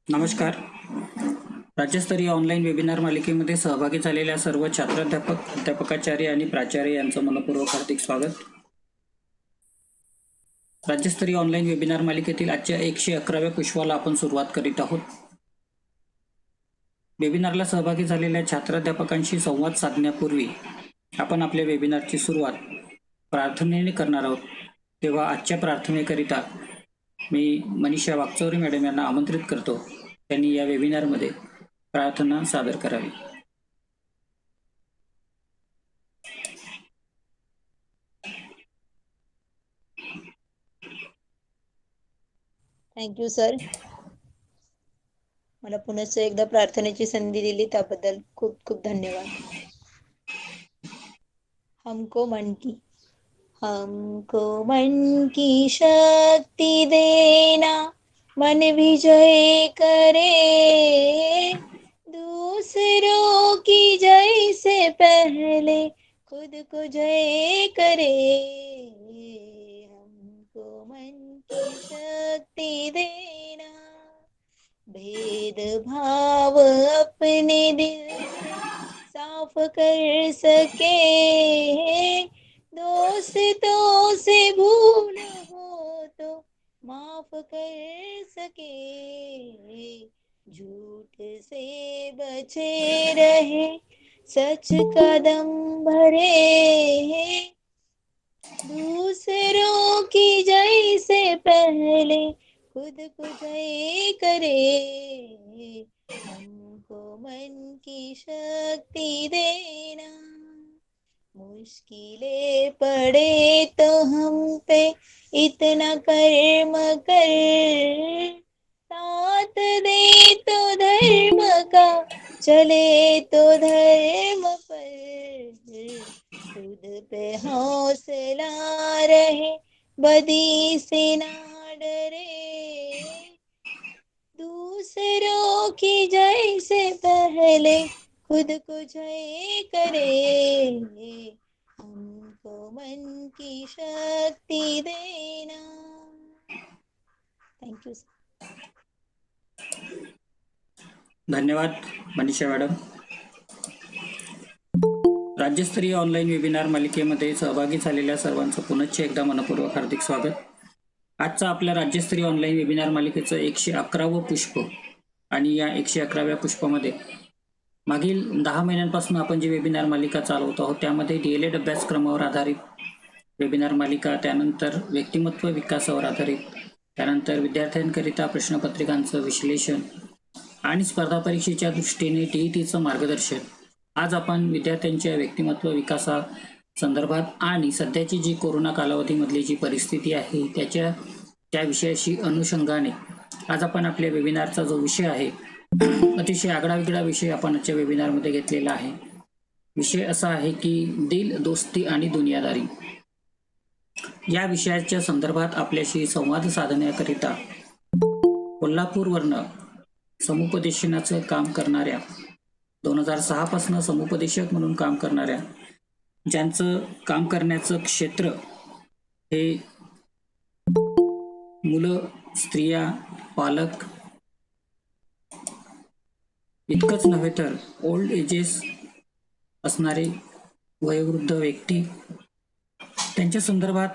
नमस्कार. राज्यस्तरीय online webinar मालिकेमध्ये सहभागी झालेल्या सर्व छात्राध्यापक, अध्यापकाचार्य आणि प्राचार्य यांचं मनपूर्वक हार्दिक स्वागत. राज्यस्तरीय ऑनलाईन वेबिनार मालिकेतील आजच्या 111व्या पुष्पाला आपण सुरुवात करीत आहोत. वेबिनारला सहभागी झालेल्या छात्राध्यापकांशी संवाद साधण्यापूर्वी आपण आपल्या वेबिनारची सुरुवात प्रार्थनेने करणार आहोत. तेव्हा आजच्या प्रार्थनेकरिता मी मनीषा वागचौरे मॅडम यांना आमंत्रित करतो. त्यांनी या वेबिनारमध्ये प्रार्थना सादर करावी. Thank you sir. मला पुन्हा एकदा प्रार्थनेची संधी दिली त्याबद्दल खूप खूप धन्यवाद. हमको मन की शक्ति देना, मन विजय करे, दूसरों की जय से पहले खुद को जय करे. हमको मन की शक्ति देना, भेदभाव अपने दिल से साफ कर सके, दोस्तों से भूल हो तो माफ कर सके, झूठ से बचे रहे, सच कदम भरे, दूसरों की जय से पहले खुद को जय करे. हमको मन की शक्ति देना, मुश्किलें पड़े तो हम पे इतना कर्म कर, साथ दे तो धर्म का, चले तो धर्म पर, खुद पे हौसला रहे, बदी से ना डरे, दूसरों की जय से पहले खुद को जय करे. हमको मन की शक्ति देना. थँक्यू. धन्यवाद मनीषा मॅडम. राज्यस्तरीय ऑनलाईन वेबिनार मालिकेमध्ये सहभागी झालेल्या सर्वांचं पुनश्च एकदा मनपूर्वक हार्दिक स्वागत. आजचा आपल्या राज्यस्तरीय ऑनलाईन वेबिनार मालिकेचं 111वं पुष्प आणि या 111व्या पुष्पामध्ये मागील 10 महिन्यांपासून आपण जी वेबिनार मालिका चालवत आहोत त्यामध्ये DLED अभ्यासक्रमावर आधारित वेबिनार मालिका, त्यानंतर व्यक्तिमत्व विकासावर आधारित, त्यानंतर विद्यार्थ्यांकरिता प्रश्नपत्रिकांचं विश्लेषण आणि स्पर्धा परीक्षेच्या दृष्टीने TETचं मार्गदर्शन. आज आपण विद्यार्थ्यांच्या व्यक्तिमत्व विकासा संदर्भात आणि सध्याची जी कोरोना कालावधीमधली जी परिस्थिती आहे त्या विषयाशी अनुषंगाने आज आपण आपल्या वेबिनारचा जो विषय आहे अतिशय आगळावेगळा विषय आपण आजच्या वेबिनारमध्ये घेतलेला आहे. विषय असा आहे की दिल, दोस्ती आणि दुनियादारी. या विषयाच्या संदर्भात आपल्याशी संवाद साधण्याकरिता कोल्हापूरवरनं समुपदेशनाचं काम करणाऱ्या, 2006 पासून समुपदेशक म्हणून काम करणाऱ्या, ज्यांचं काम करण्याचं क्षेत्र हे मुलं, स्त्रिया, पालक इतकंच नव्हे तर ओल्ड एजेस असणारे वयोवृद्ध व्यक्ती, त्यांच्या संदर्भात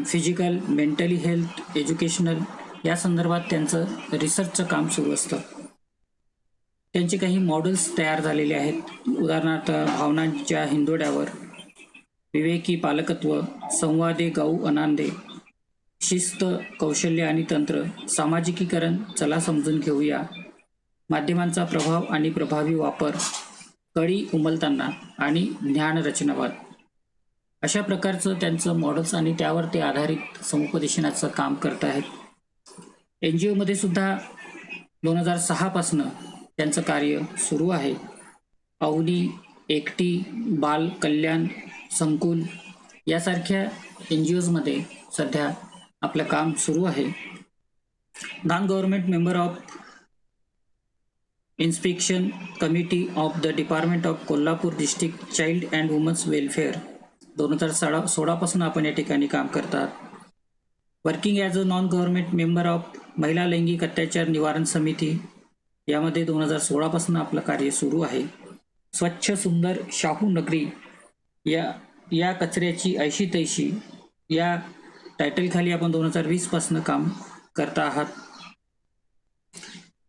फिजिकल, मेंटली हेल्थ, एज्युकेशनल या संदर्भात त्यांचं रिसर्चचं काम सुरू असतं. त्यांचे काही मॉडेल्स तयार झालेले आहेत. उदाहरणार्थ भावनांच्या हिंदोड्यावर, विवेकी पालकत्व, संवादे गाऊ अनांदे, शिस्त, कौशल्य आणि तंत्र, सामाजिकीकरण, चला समजून घेऊया, माध्यमांचा प्रभाव आणि प्रभावी वापर, कळी उमलताना आणि ज्ञान रचनावाद, अशा प्रकारचं त्यांचं मॉडेल्स आणि त्यावर ते आधारित समुपदेशनाचं काम करत आहेत. NGOमध्ये सुद्धा 2006 पासून त्यांचं कार्य सुरू आहे. अवनी, एकटी, बाल कल्याण संकुल यासारख्या NGOजमध्ये सध्या आपलं काम सुरू आहे. Non government member of inspection committee of the department of Kolhapur district child and women's welfare 2016 पासून आपण या ठिकाणी काम करतात. Working as a non government member of महिला लैंगिक अत्याचार निवारण समिती यामध्ये 2016 पासून आपलं कार्य सुरू आहे. स्वच्छ सुंदर शाहू नगरी या कचऱ्याची ऐशी तैशी या टायटलखाली आपण 2020 पासून काम करता आहात.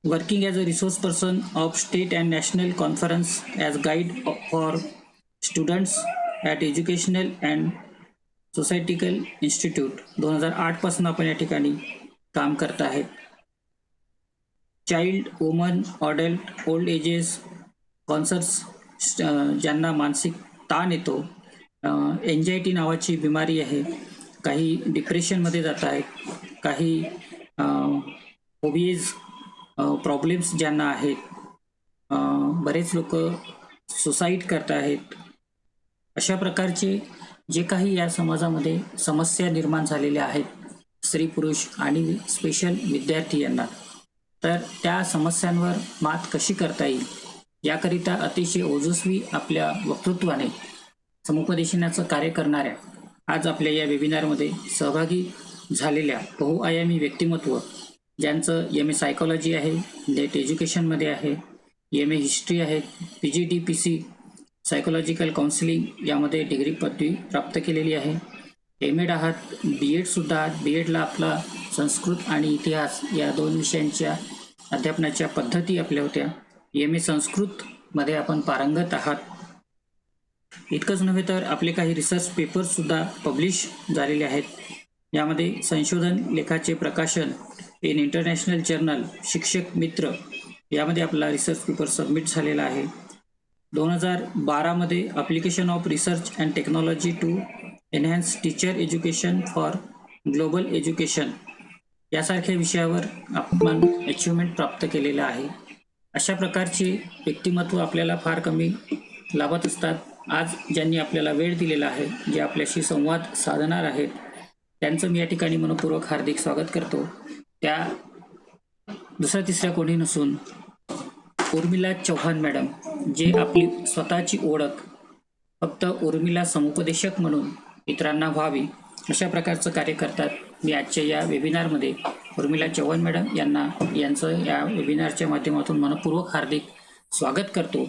Working as a resource person of state and national conference as guide for students at educational and societal institute 2008 पासून आपण या ठिकाणी काम करत आहेत. Child, woman, adult, old ages concerts ज्यांना मानसिक ताण येतो, एन्झायटी नावाची बिमारी आहे, काही डिप्रेशनमध्ये जात आहेत, काही होबीज प्रॉब्लेम्स ज्यांना आहेत, बरेच लोक सुसाईड करत आहेत. अशा प्रकारचे जे काही या समाजामध्ये समस्या निर्माण झालेल्या आहेत स्त्री पुरुष आणि स्पेशल विद्यार्थी यांना, तर त्या समस्यांवर मात कशी करता येईल याकरिता अतिशय ओजस्वी आपल्या वक्तृत्वाने समुपदेशनाचं कार्य करणाऱ्या आज आपल्या या वेबिनारमध्ये सहभागी झालेल्या बहुआयामी व्यक्तिमत्व ज्यांचं एम ए सायकॉलॉजी आहे, नेट एज्युकेशनमध्ये आहे, एम ए हिस्ट्री आहे, PGDPC सायकोलॉजिकल काउन्सिलिंग यामध्ये डिग्री पदवी प्राप्त केलेली आहे, एम.एड आहात, B.एडसुद्धा आहात. B.एडला आपला संस्कृत आणि इतिहास या 2 विषयांच्या अध्यापनाच्या पद्धती आपल्या होत्या. एम.ए संस्कृतमध्ये आपण पारंगत आहात. इतकंच नव्हे तर आपले काही रिसर्च पेपर्ससुद्धा पब्लिश झालेले आहेत. यामध्ये संशोधन लेखाचे प्रकाशन इन इंटरनॅशनल जर्नल शिक्षक मित्र यामध्ये आपला रिसर्च पेपर सबमिट झालेला आहे. 2012मध्ये application of research and technology to enhance teacher education for global education यासारख्या विषयावर आपण अचिव्हमेंट प्राप्त केलेलं आहे. अशा प्रकारची व्यक्तिमत्व आपल्याला फार कमी लाभत असतात. आज ज्यांनी आपल्याला वेळ दिलेला आहे, जे आपल्याशी संवाद साधणार आहेत, त्यांचं मी या ठिकाणी मनपूर्वक हार्दिक स्वागत करतो. त्या दुसऱ्या तिसऱ्या कोणी नसून उर्मिला चव्हाण मॅडम, जे आपली स्वतःची ओळख फक्त उर्मिला समुपदेशक म्हणून इतरांना व्हावी अशा प्रकारचं कार्य करतात. मी आजच्या या वेबिनारमध्ये उर्मिला चव्हाण मॅडम यांचं या वेबिनारच्या माध्यमातून मनपूर्वक हार्दिक स्वागत करतो.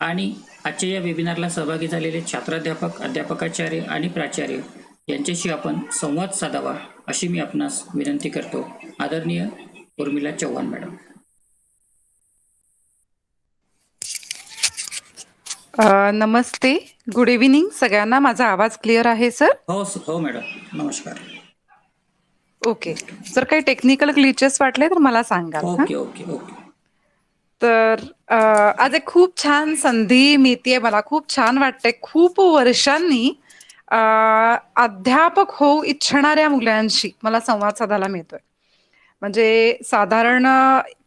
आणि आजच्या या वेबिनारला सहभागी झालेले छात्राध्यापक, अध्यापकाचार्य आणि प्राचार्य यांच्याशी आपण संवाद साधावा अशी मी आपणास विनंती करतो. आदरणीय उर्मिला चव्हाण मॅडम. नमस्ते, गुड इव्हिनिंग सगळ्यांना. माझा आवाज क्लिअर आहे सर? हो मॅडम, नमस्कार. ओके. जर काही टेक्निकल ग्लिचेस वाटले तर मला सांगाल. Okay okay okay. तर आज एक खूप छान संधी मिळतेय मला. खूप छान वाटतंय. खूप वर्षांनी अध्यापक होऊ इच्छिणाऱ्या मुलांशी मला संवाद साधायला मिळतोय. म्हणजे साधारण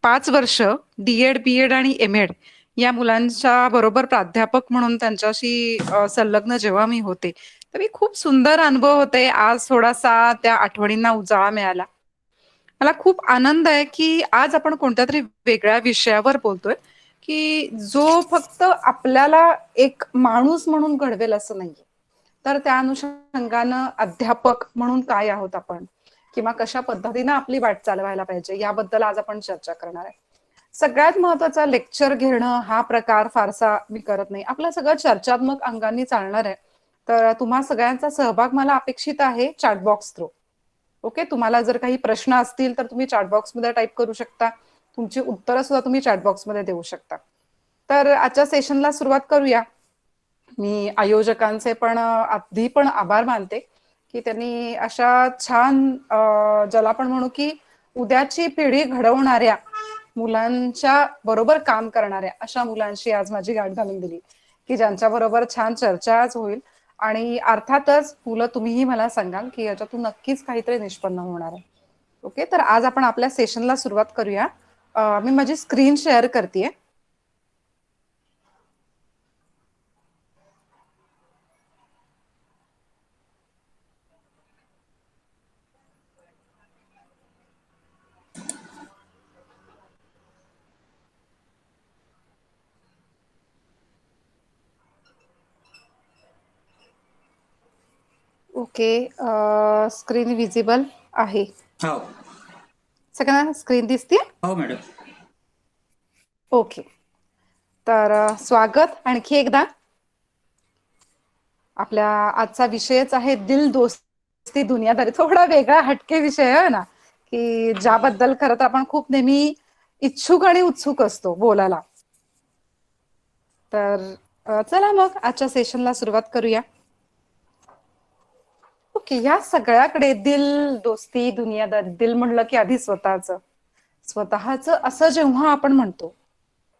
5 वर्ष D.एड, B.एड आणि M.एड या मुलांच्या बरोबर प्राध्यापक म्हणून त्यांच्याशी संलग्न जेव्हा मी होते, तर मी खूप सुंदर अनुभव होते. आज थोडासा त्या आठवणींना उजाळा मिळाला. मला खूप आनंद आहे की आज आपण कोणत्या तरी वेगळ्या विषयावर बोलतोय, की जो फक्त आपल्याला एक माणूस म्हणून घडवेल असं नाहीये. तर त्या अनुषंगानं अध्यापक म्हणून काय आहोत आपण, किंवा कशा पद्धतीनं आपली वाट चालवायला पाहिजे याबद्दल आज आपण चर्चा करणार आहे. सगळ्यात महत्वाचा लेक्चर घेणं हा प्रकार फारसा मी करत नाही. आपलं सगळं चर्चात्मक अंगाने चालणार आहे. तर तुम्हा सगळ्यांचा सहभाग मला अपेक्षित आहे चॅटबॉक्स थ्रू. ओके, तुम्हाला जर काही प्रश्न असतील तर तुम्ही चॅटबॉक्समध्ये टाईप करू शकता. तुमची उत्तरं सुद्धा तुम्ही चॅटबॉक्समध्ये देऊ शकता. तर आजच्या सेशनला सुरुवात करूया. मी आयोजकांचे पण आधी पण आभार मानते की त्यांनी अशा छान ज्याला आपण म्हणू की उद्याची पिढी घडवणाऱ्या मुलांच्या बरोबर काम करणाऱ्या अशा मुलांशी आज माझी गाठ घालून दिली, की ज्यांच्या बरोबर छान चर्चा आज होईल. आणि अर्थातच मुलं तुम्हीही मला सांगाल की याच्यातून नक्कीच काहीतरी निष्पन्न होणार आहे. ओके, तर आज आपण आपल्या सेशनला सुरुवात करूया. मी माझी स्क्रीन शेअर करतेय. ओके, स्क्रीन विजिबल आहे. हो. सगळ्यांना स्क्रीन दिसते? हो मॅडम. ओके. तर स्वागत आणखी एकदा. आपल्या आजचा विषयच आहे दिल दोस्ती दुनियादारी. थोडा वेगळा हटके विषय आहे ना, की ज्याबद्दल खरं तर आपण खूप नेहमी इच्छुक आणि उत्सुक असतो बोलायला. तर चला मग आजच्या सेशनला सुरुवात करूया. ओके, या सगळ्याकडे दिल दोस्ती दुनियादारी, दिल म्हणलं की आधी स्वतःच असं जेव्हा आपण म्हणतो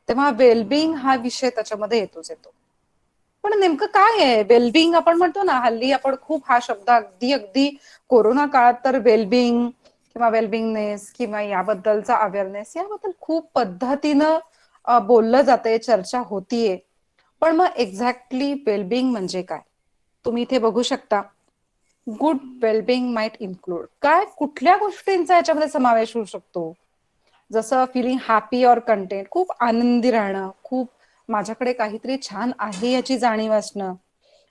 तेव्हा वेलबिंग हा विषय त्याच्यामध्ये येतो. पण नेमकं काय आहे वेलबिंग? आपण म्हणतो ना, हल्ली आपण खूप हा शब्द अगदी कोरोना काळात तर वेलबिंग किंवा वेलबिंगनेस किंवा याबद्दलचा अवेअरनेस याबद्दल खूप पद्धतीनं बोललं जातंय, चर्चा होतीये. पण मग एक्झॅक्टली वेलबिंग म्हणजे काय? तुम्ही इथे बघू शकता. गुड वेलबिंग माइट इन्क्लूड काय, कुठल्या गोष्टींचा याच्यामध्ये समावेश होऊ शकतो? जसं फिलिंग हॅपी ऑर कंटेंट, खूप आनंदी राहणं, खूप माझ्याकडे काहीतरी छान आहे याची जाणीव असणं.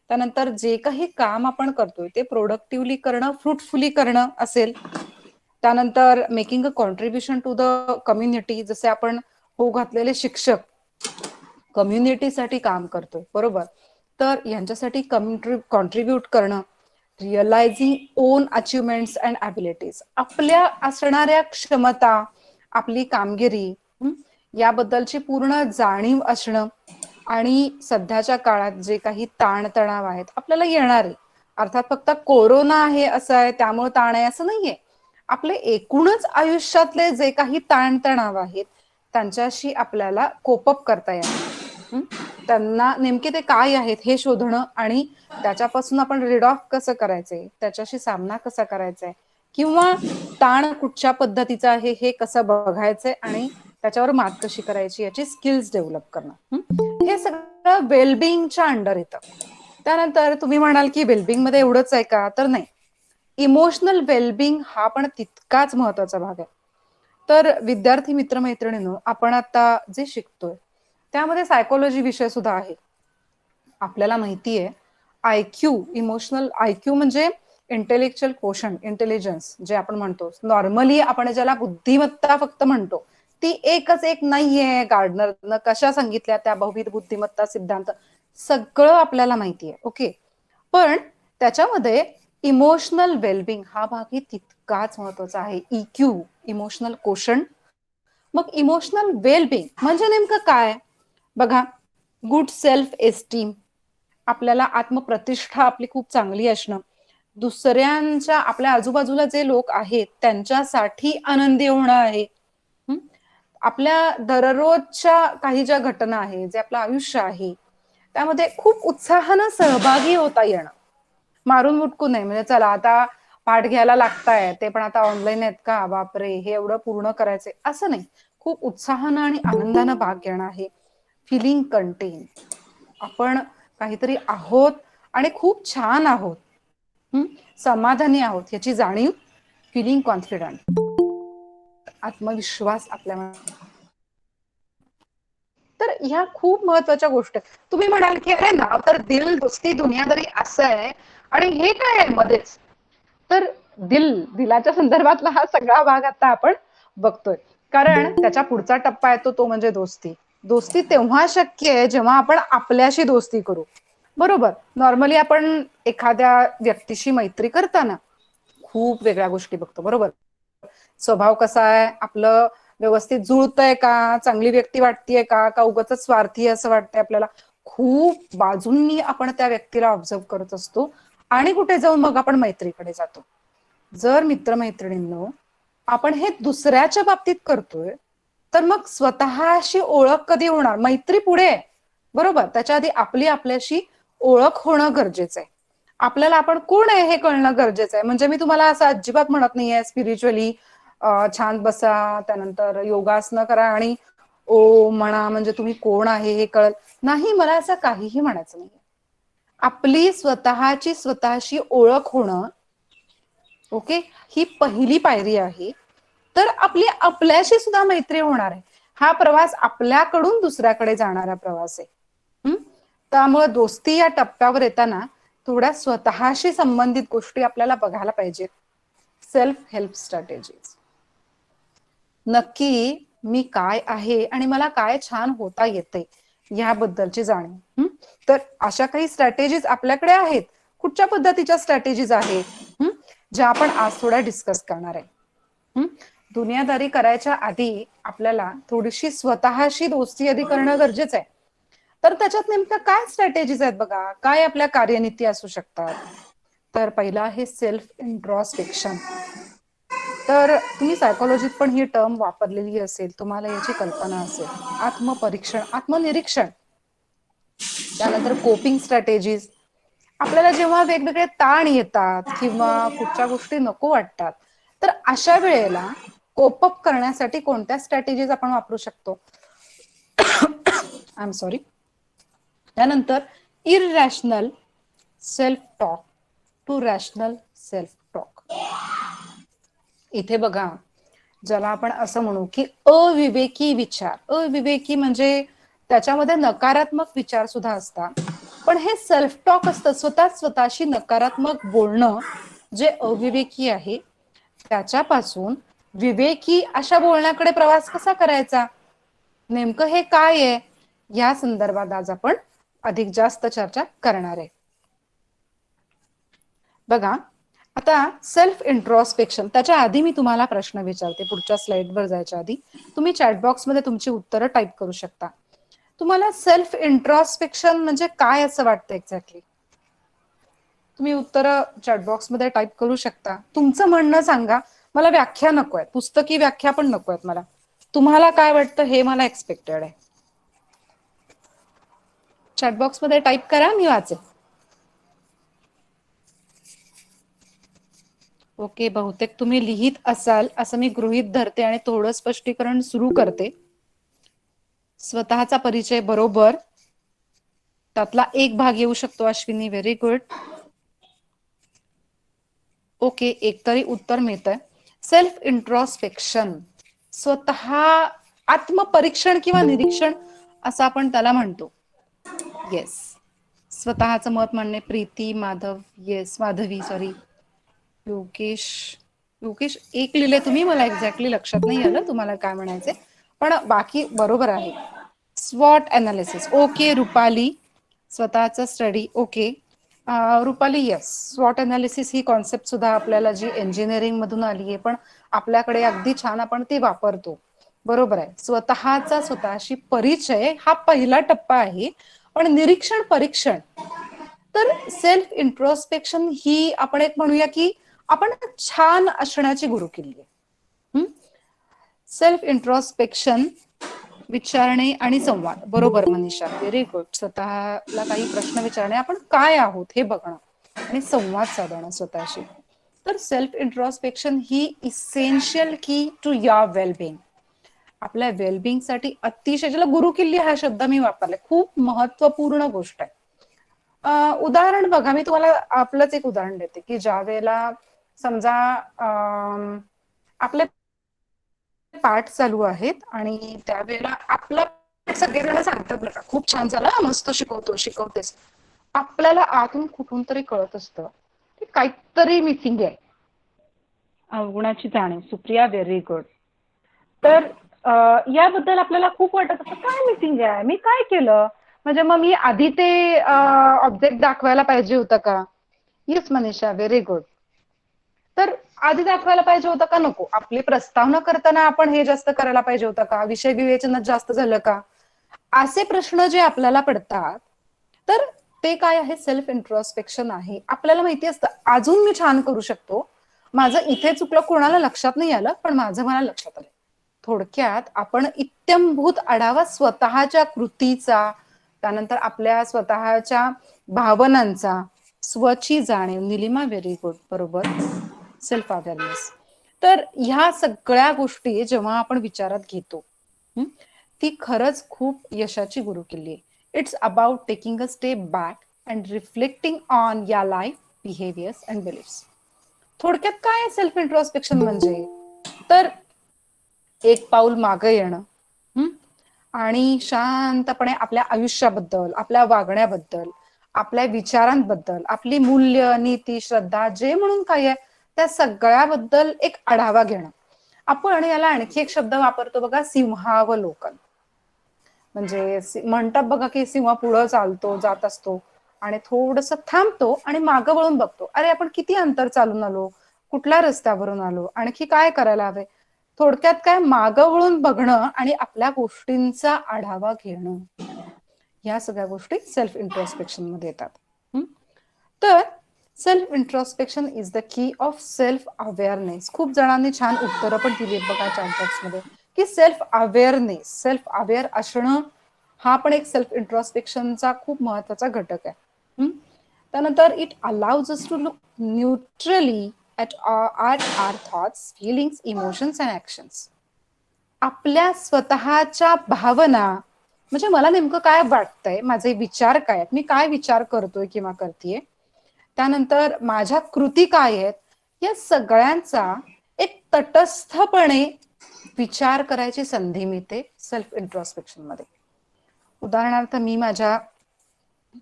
त्यानंतर जे काही काम आपण करतोय ते प्रोडक्टिव्हली करणं, फ्रुटफुली करणं असेल. त्यानंतर making a contribution to the community, जसे आपण हो घातलेले शिक्षक कम्युनिटीसाठी काम करतोय, बरोबर. तर यांच्यासाठी कॉन्ट्रीब्यूट करणं, realising on achievements and abilities, आपल्या असणाऱ्या क्षमता, आपली कामगिरी याबद्दलची पूर्ण जाणीव असणं. आणि सध्याच्या काळात जे काही ताणतणाव आहेत आपल्याला येणारे, अर्थात फक्त कोरोना आहे असं आहे त्यामुळे ताण आहे असं नाहीये, आपले एकूणच आयुष्यातले जे काही ताणतणाव आहेत त्यांच्याशी आपल्याला कोपअप करता येणार. त्यांना नेमके ते काय आहेत हे शोधणं आणि त्याच्यापासून आपण रीड ऑफ कसं करायचंय, त्याच्याशी सामना कसा करायचाय, किंवा ताण कुठच्या पद्धतीचा आहे हे कसं बघायचंय आणि त्याच्यावर मात कशी करायची याची स्किल्स डेव्हलप करणं, हे सगळं वेलबिंगच्या अंडर येतं. त्यानंतर तुम्ही म्हणाल की वेलबिंग मध्ये एवढंच आहे का? तर नाही, इमोशनल वेलबिंग हा पण तितकाच महत्वाचा भाग आहे. तर विद्यार्थी मित्रमैत्रिणींनो, आपण आता जे शिकतोय त्यामध्ये सायकोलॉजी विषय सुद्धा आहे. आपल्याला माहितीये आयक्यू, इमोशनल आयक्यू म्हणजे इंटेलेक्च्युअल कोशन, इंटेलिजन्स जे आपण म्हणतो. नॉर्मली आपण ज्याला बुद्धिमत्ता फक्त म्हणतो ती एकच एक नाहीये. गार्डनरनं कशा सांगितल्या त्या बहुविध बुद्धिमत्ता सिद्धांत सगळं आपल्याला माहितीये, ओके. पण त्याच्यामध्ये इमोशनल वेलबिंग हा भागही तितकाच महत्वाचा आहे. इक्यू, इमोशनल कोशन. मग इमोशनल वेलबिंग म्हणजे नेमकं काय? बघा, गुड सेल्फ एस्टीम, आपल्याला आत्मप्रतिष्ठा आपली खूप चांगली असणं, दुसऱ्यांच्या, आपल्या आजूबाजूला जे लोक आहेत त्यांच्यासाठी आनंदी होणं आहे, आपल्या दररोजच्या काही ज्या घटना आहेत, जे आपलं आयुष्य आहे त्यामध्ये खूप उत्साहानं सहभागी होता येणं, मारून मुटकून नाही. म्हणजे चला आता पाठ घ्यायला लागताय ते पण आता ऑनलाईन आहेत का, बापरे हे एवढं पूर्ण करायचंय असं नाही. खूप उत्साहानं आणि आनंदानं भाग घेणं आहे. फिलिंग कंटेन, आपण काहीतरी आहोत आणि खूप छान आहोत, समाधानी आहोत याची जाणीव. फिलिंग कॉन्फिडंट, आत्मविश्वास आपल्या. तर ह्या खूप महत्वाच्या गोष्टी. तुम्ही म्हणाल की अरे ना, तर दिल दोस्ती दुनियादारी असं आहे आणि हे काय आहे मध्येच? तर दिलाच्या संदर्भातला हा सगळा भाग आता आपण बघतोय, कारण त्याच्या पुढचा टप्पा येतो तो म्हणजे दोस्ती. दोस्ती तेव्हा शक्य आहे जेव्हा आपण आपल्याशी दोस्ती करू, बरोबर. नॉर्मली आपण एखाद्या व्यक्तीशी मैत्री करताना खूप वेगळ्या गोष्टी बघतो, बरोबर. स्वभाव कसा आहे, आपलं व्यवस्थित जुळतंय का, चांगली व्यक्ती वाटतेय का उगाच स्वार्थी असं वाटतंय आपल्याला. खूप बाजूंनी आपण त्या व्यक्तीला ऑब्झर्व करत असतो आणि कुठे जाऊन मग आपण मैत्रीकडे जातो. जर मित्रमैत्रिणींनो आपण हे दुसऱ्याच्या बाबतीत करतोय तर मग स्वतःशी ओळख कधी होणार? मैत्री पुढे, बरोबर. त्याच्या आधी आपली आपल्याशी ओळख होणं गरजेचं आहे. आपल्याला आपण कोण आहे हे कळणं गरजेचं आहे. म्हणजे मी तुम्हाला असं अजिबात म्हणत नाहीये स्पिरिच्युअली छान बसा, त्यानंतर योगासनं करा आणि ओ म्हणा म्हणजे तुम्ही कोण आहे हे कळल नाही, मला असं काहीही म्हणायचं नाही. आपली स्वतःशी ओळख होणं, ओके, ही पहिली पायरी आहे. तर आपली आपल्याशी सुद्धा मैत्री होणार आहे. हा प्रवास आपल्याकडून दुसऱ्याकडे जाणारा प्रवास आहे. त्यामुळे दोस्ती या टप्प्यावर येताना थोड्या स्वतःशी संबंधित गोष्टी आपल्याला बघायला पाहिजेत. Self help strategies. नक्की मी काय आहे आणि मला काय छान होता येते याबद्दलची जाणीव. तर अशा काही स्ट्रॅटेजीज आपल्याकडे आहेत. कुठच्या पद्धतीच्या स्ट्रॅटेजीज आहेत ज्या आपण आज थोड्या डिस्कस करणार आहे. दुनियादारी करायच्या आधी आपल्याला थोडीशी स्वतःशी दोस्ती आधी करणं गरजेचं आहे. तर त्याच्यात नेमक्या काय स्ट्रॅटेजीज आहेत बघा, काय आपल्या कार्यनीती असू शकतात. तर पहिला आहे सेल्फ इंट्रॉस्पेक्शन. तर तुम्ही सायकोलॉजीत पण ही टर्म वापरलेली असेल, तुम्हाला याची कल्पना असेल. आत्मपरीक्षण, आत्मनिरीक्षण. त्यानंतर कोपिंग स्ट्रॅटेजीज. आपल्याला जेव्हा वेगवेगळे ताण येतात किंवा कुठच्या गोष्टी नको वाटतात, तर अशा वेळेला कोप अप करण्यासाठी कोणत्या स्ट्रॅटेजीज आपण वापरू शकतो. I am sorry. त्यानंतर irrational self talk to rational self talk. इथे बघा, ज्याला आपण असं म्हणू की अविवेकी विचार. अविवेकी म्हणजे त्याच्यामध्ये नकारात्मक विचार सुद्धा असतात, पण हे सेल्फ टॉक असतं, स्वतःशी नकारात्मक बोलणं, जे अविवेकी आहे. त्याच्यापासून विवेकी अशा बोलण्याकडे प्रवास कसा करायचा, नेमकं हे काय आहे, या संदर्भात आज आपण अधिक जास्त चर्चा करणार आहे. बघा, आता सेल्फ इंट्रॉस्पेक्शन, त्याच्या आधी मी तुम्हाला प्रश्न विचारते. पुढच्या स्लाइडवर जायच्या आधी तुम्ही चॅटबॉक्स मध्ये तुमची उत्तरं टाईप करू शकता. तुम्हाला सेल्फ इंट्रॉस्पेक्शन म्हणजे काय असं वाटतं एक्झॅक्टली? तुम्ही उत्तरं चॅटबॉक्स मध्ये टाईप करू शकता. तुमचं म्हणणं सांगा. मला व्याख्या नको आहे, पुस्तकी व्याख्या पण नको आहेत मला. तुम्हाला काय वाटतं हे मला एक्सपेक्टेड आहे. चॅटबॉक्स मध्ये टाईप करा, मी वाचेन. ओके, बहुतेक तुम्ही लिहित असाल असं मी गृहीत धरते आणि थोडं स्पष्टीकरण सुरू करते. स्वतःचा परिचय बरोबर, त्यातला एक भाग येऊ शकतो. Ashwini, very good. ओके, एक तरी उत्तर मिळतंय. सेल्फ इंट्रॉस्पेक्शन, स्वतः आत्मपरीक्षण किंवा निरीक्षण असं आपण त्याला म्हणतो. येस, स्वतःचं मत मांडणे. प्रीती, माधव, येस, माधवी, सॉरी, योगेश एक लिहिले तुम्ही, मला एक्झॅक्टली लक्षात नाही आलं तुम्हाला काय म्हणायचंय, पण बाकी बरोबर आहे. स्वॉट अनालिसिस, ओके. रुपाली, स्वतःचा स्टडी, ओके. रुपाली, येस, स्वॉट अनालिसिस ही कॉन्सेप्ट सुद्धा आपल्याला जी इंजिनिअरिंग मधून आली आहे, पण आपल्याकडे अगदी छान आपण ती वापरतो. बरोबर आहे. स्वतःशी परिचय हा पहिला टप्पा आहे, पण निरीक्षण, परीक्षण, तर सेल्फ इंट्रोस्पेक्शन ही आपण एक म्हणूया की आपण छान असण्याची गुरुकिल्ली आहे. सेल्फ इंट्रोस्पेक्शन, विचारणे आणि संवाद. बरोबर मनीषा, व्हेरी गुड. स्वतःला काही प्रश्न विचारणे, आपण काय आहोत हे बघणं आणि संवाद साधणं स्वतःशी. तर सेल्फ इंट्रोस्पेक्शन ही इसेन्शियल की टू युअर वेलबिंग. आपल्या वेलबिंग साठी अतिशय, ज्याला गुरुकिल्ली हा शब्द मी वापरलाय, खूप महत्वपूर्ण गोष्ट आहे. उदाहरण बघा, मी तुम्हाला आपलंच एक उदाहरण देते की ज्या वेळेला समजा आपले पाठ चालू आहेत आणि त्यावेळेला आपला सगळेजण सांगतात बघा, खूप छान झाला, मस्त शिकवतेस. आपल्याला आतून कुठून तरी कळत असतं की काहीतरी मिसिंग आहे. अवगुणाची जाणीव, सुप्रिया, व्हेरी गुड. तर याबद्दल आपल्याला खूप वाटत असतं, काय मिसिंग आहे, मी काय केलं, म्हणजे मग मी आधी ते ऑब्जेक्ट दाखवायला पाहिजे होतं का. Yes Manisha, very good. तर आधी दाखवायला पाहिजे होतं का नको, आपली प्रस्तावना करताना आपण हे जास्त करायला पाहिजे होतं का, विषय विवेचनात जास्त झालं का, असे प्रश्न जे आपल्याला पडतात, तर ते काय आहे, सेल्फ इंट्रोस्पेक्शन आहे. आपल्याला माहिती असतं अजून मी छान करू शकतो, माझं इथे चुकलं, कोणाला लक्षात नाही आलं, पण माझं मला लक्षात आलं. थोडक्यात आपण इत्यंभूत आढावा स्वतःच्या कृतीचा, त्यानंतर आपल्या स्वतःच्या भावनांचा, स्वची जाणीव. निलिमा, व्हेरी गुड, बरोबर, सेल्फ अवेअरनेस. तर ह्या सगळ्या गोष्टी जेव्हा आपण विचारात घेतो, ती खरंच खूप यशाची गुरुकिल्ली आहे. It's about taking a step back and reflecting on या लाईफ बिहेवियर्स अँड बिलीफ्स. थोडक्यात काय सेल्फ इंट्रोस्पेक्शन म्हणजे, तर एक पाऊल मागे येणं आणि शांतपणे आपल्या आयुष्याबद्दल, आपल्या वागण्याबद्दल, आपल्या विचारांबद्दल, आपली मूल्य, नीती, श्रद्धा, जे म्हणून काय आहे त्या सगळ्याबद्दल एक आढावा घेणं आपण याला आणखी एक शब्द वापरतो बघा, सिंहावलोकन. म्हणजे म्हणतात बघा की सिंह पुढं चालतो, जात असतो आणि थोडस थांबतो आणि मागं वळून बघतो, अरे आपण किती अंतर चालून आलो, कुठल्या रस्त्यावरून आलो, आणखी काय करायला हवे. थोडक्यात काय, मागं वळून बघणं आणि आपल्या गोष्टींचा आढावा घेणं, या सगळ्या गोष्टी सेल्फ इंट्रोस्पेक्शन मध्ये येतात. तर self introspection is the key of self awareness. खूप जणांनी छान उत्तरं पण दिली आहेत बघा चॅट बॉक्स मध्ये, की सेल्फ अवेअरनेस, सेल्फ अवेअर असणं हा पण एक सेल्फ इंट्रोस्पेक्शनचा खूप महत्वाचा घटक आहे. त्यानंतर it allows us to look neutrally at our thoughts, feelings, emotions and actions. आपल्या स्वतःच्या भावना, म्हणजे मला नेमकं काय वाटतंय, माझे विचार काय आहेत, मी काय विचार करतोय किंवा करतेय, त्यानंतर माझ्या कृती काय आहेत, या सगळ्यांचा एक तटस्थपणे विचार करायची संधी मिळते सेल्फ इंट्रोस्पेक्शन मध्ये. उदाहरणार्थ, मी माझ्या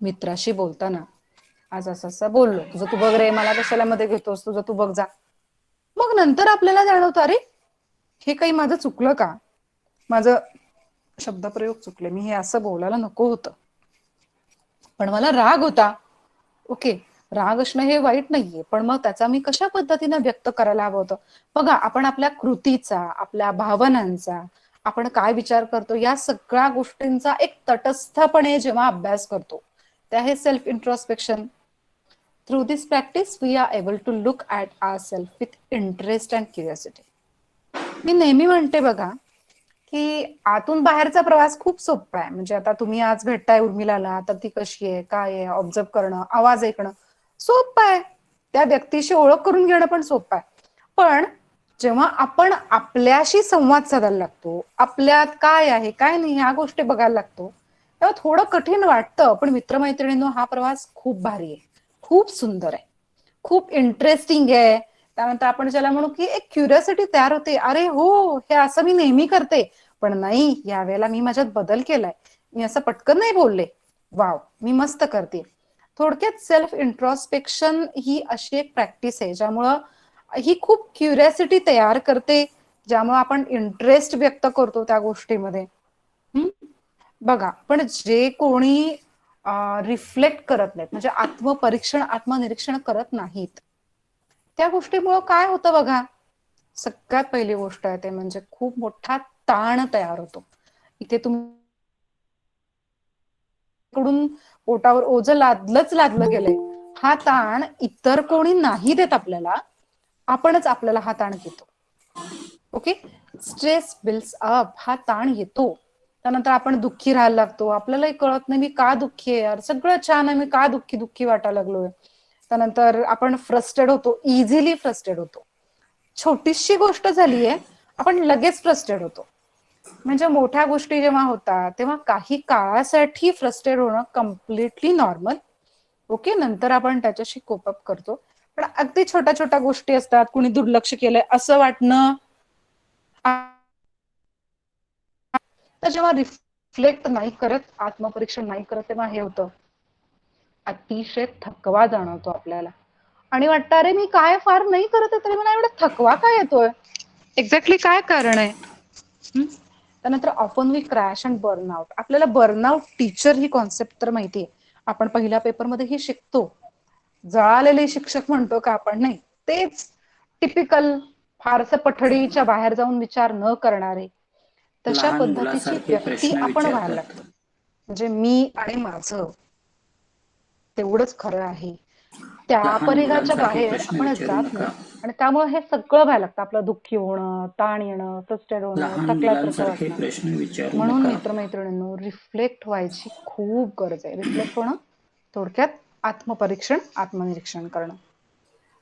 मित्राशी बोलताना आज असं बोललो, तुझं तू बघ रे, मला कशाला मध्ये घेतोस, तुझं तू बघ जा. मग नंतर आपल्याला जाणवतं, अरे हे काही माझं चुकलं का, माझं शब्दप्रयोग चुकले, मी हे असं बोलायला नको होतं, पण मला राग होता. ओके, राग असणं हे वाईट नाहीये, पण मग त्याचा मी कशा पद्धतीने व्यक्त करायला हवं होतं. बघा, आपण आपल्या कृतीचा, आपल्या भावनांचा, आपण काय विचार करतो, या सगळ्या गोष्टींचा एक तटस्थपणे जेव्हा अभ्यास करतो, ते आहे self introspection. Through this practice, we are able to look at ourselves with interest and curiosity. मी नेहमी म्हणते बघा, की आतून बाहेरचा प्रवास खूप सोपा आहे. म्हणजे आता तुम्ही आज भेटताय उर्मिलाला, तर ती कशी आहे, काय आहे, ऑब्झर्व करणं, आवाज ऐकणं सोपं आहे. त्या व्यक्तीशी ओळख करून घेणं पण सोपं आहे. पण जेव्हा आपण आपल्याशी संवाद साधायला लागतो, आपल्यात काय आहे काय नाही ह्या गोष्टी बघायला लागतो, तेव्हा थोडं कठीण वाटतं. पण मित्रमैत्रिणींनो, हा प्रवास खूप भारी आहे, खूप सुंदर आहे, खूप इंटरेस्टिंग आहे. त्यानंतर आपण ज्याला म्हणू की एक क्युरिओसिटी तयार होते, अरे हो, हे असं मी नेहमी करते, पण नाही, यावेळेला मी माझ्यात बदल केलाय, मी असं पटकन नाही बोलले, वाव, मी मस्त करते. थोडक्यात सेल्फ इंट्रोस्पेक्शन ही अशी एक प्रॅक्टिस आहे ज्यामुळं ही खूप क्युरिओसिटी तयार करते, ज्यामुळे आपण इंटरेस्ट व्यक्त करतो त्या गोष्टीमध्ये. बघा, पण जे कोणी रिफ्लेक्ट करत नाहीत, म्हणजे आत्मपरीक्षण, आत्मनिरीक्षण करत नाहीत, त्या गोष्टीमुळे काय होतं बघा, सगळ्यात पहिली गोष्ट आहे ते म्हणजे खूप मोठा ताण तयार होतो. इथे कडून पोटावर ओझं लादलं गेलंय, हा ताण इतर कोणी नाही देत आपल्याला, आपणच आपल्याला हा ताण घेतो. ओके, स्ट्रेस बिल्ड्स अप, हा ताण येतो. त्यानंतर आपण दुःखी राहायला लागतो, आपल्यालाही कळत नाही मी का दुःखी आहे, यार सगळं छान आहे, मी का दुःखी दुःखी वाटायला लागलोय. त्यानंतर आपण फ्रस्ट्रेट होतो, इझिली फ्रस्ट्रेट होतो. छोटीशी गोष्ट झालीये, आपण लगेच फ्रस्ट्रेट होतो. म्हणजे मोठ्या गोष्टी जेव्हा होतात तेव्हा काही काळासाठी फ्रस्ट्रेट होणं कम्प्लिटली नॉर्मल. ओके, नंतर आपण त्याच्याशी कोप अप करतो. पण अगदी छोट्या छोट्या गोष्टी असतात, कुणी दुर्लक्ष केलंय असं वाटणं, तर जेव्हा रिफ्लेक्ट नाही करत, आत्मपरीक्षण नाही करत, तेव्हा हे होतं, अतिशय थकवा जाणवतो आपल्याला आणि वाटतं, अरे मी काय फार नाही करत आहे, तरी मला एवढा थकवा काय येतोय, एक्झॅक्टली काय कारण आहे. त्यानंतर often we crash and burnout. आपल्याला बर्नआउट टीचर ही कॉन्सेप्ट तर माहितीये, आपण पहिल्या पेपरमध्ये ही शिकतो. जळालेले शिक्षक म्हणतो का आपण, नाही, तेच टिपिकल फारसं पठडीच्या बाहेर जाऊन विचार न करणारे, तशा लहान पद्धतीची मुलासारखे व्यक्ती प्रश्न आपण व्हायला विचारतात. लागतो. म्हणजे मी आणि माझं तेवढंच खरं आहे, त्या लहान परिघाच्या मुलांसारखे बाहेर प्रश्न आपण विचारू जात नका. नाही. आणि त्यामुळे हे सगळं व्हायला लागतं, आपलं दुःखी होणं, ताण येणं, फ्रस्ट्रेट होणं, लहान थकल्यासारखं मुलांसारखे वाटणं. प्रश्न विचारू म्हणून नका. मित्रमैत्रिणींनो, रिफ्लेक्ट व्हायची खूप गरज आहे. रिफ्लेक्ट होणं, थोडक्यात आत्मपरीक्षण, आत्मनिरीक्षण करणं.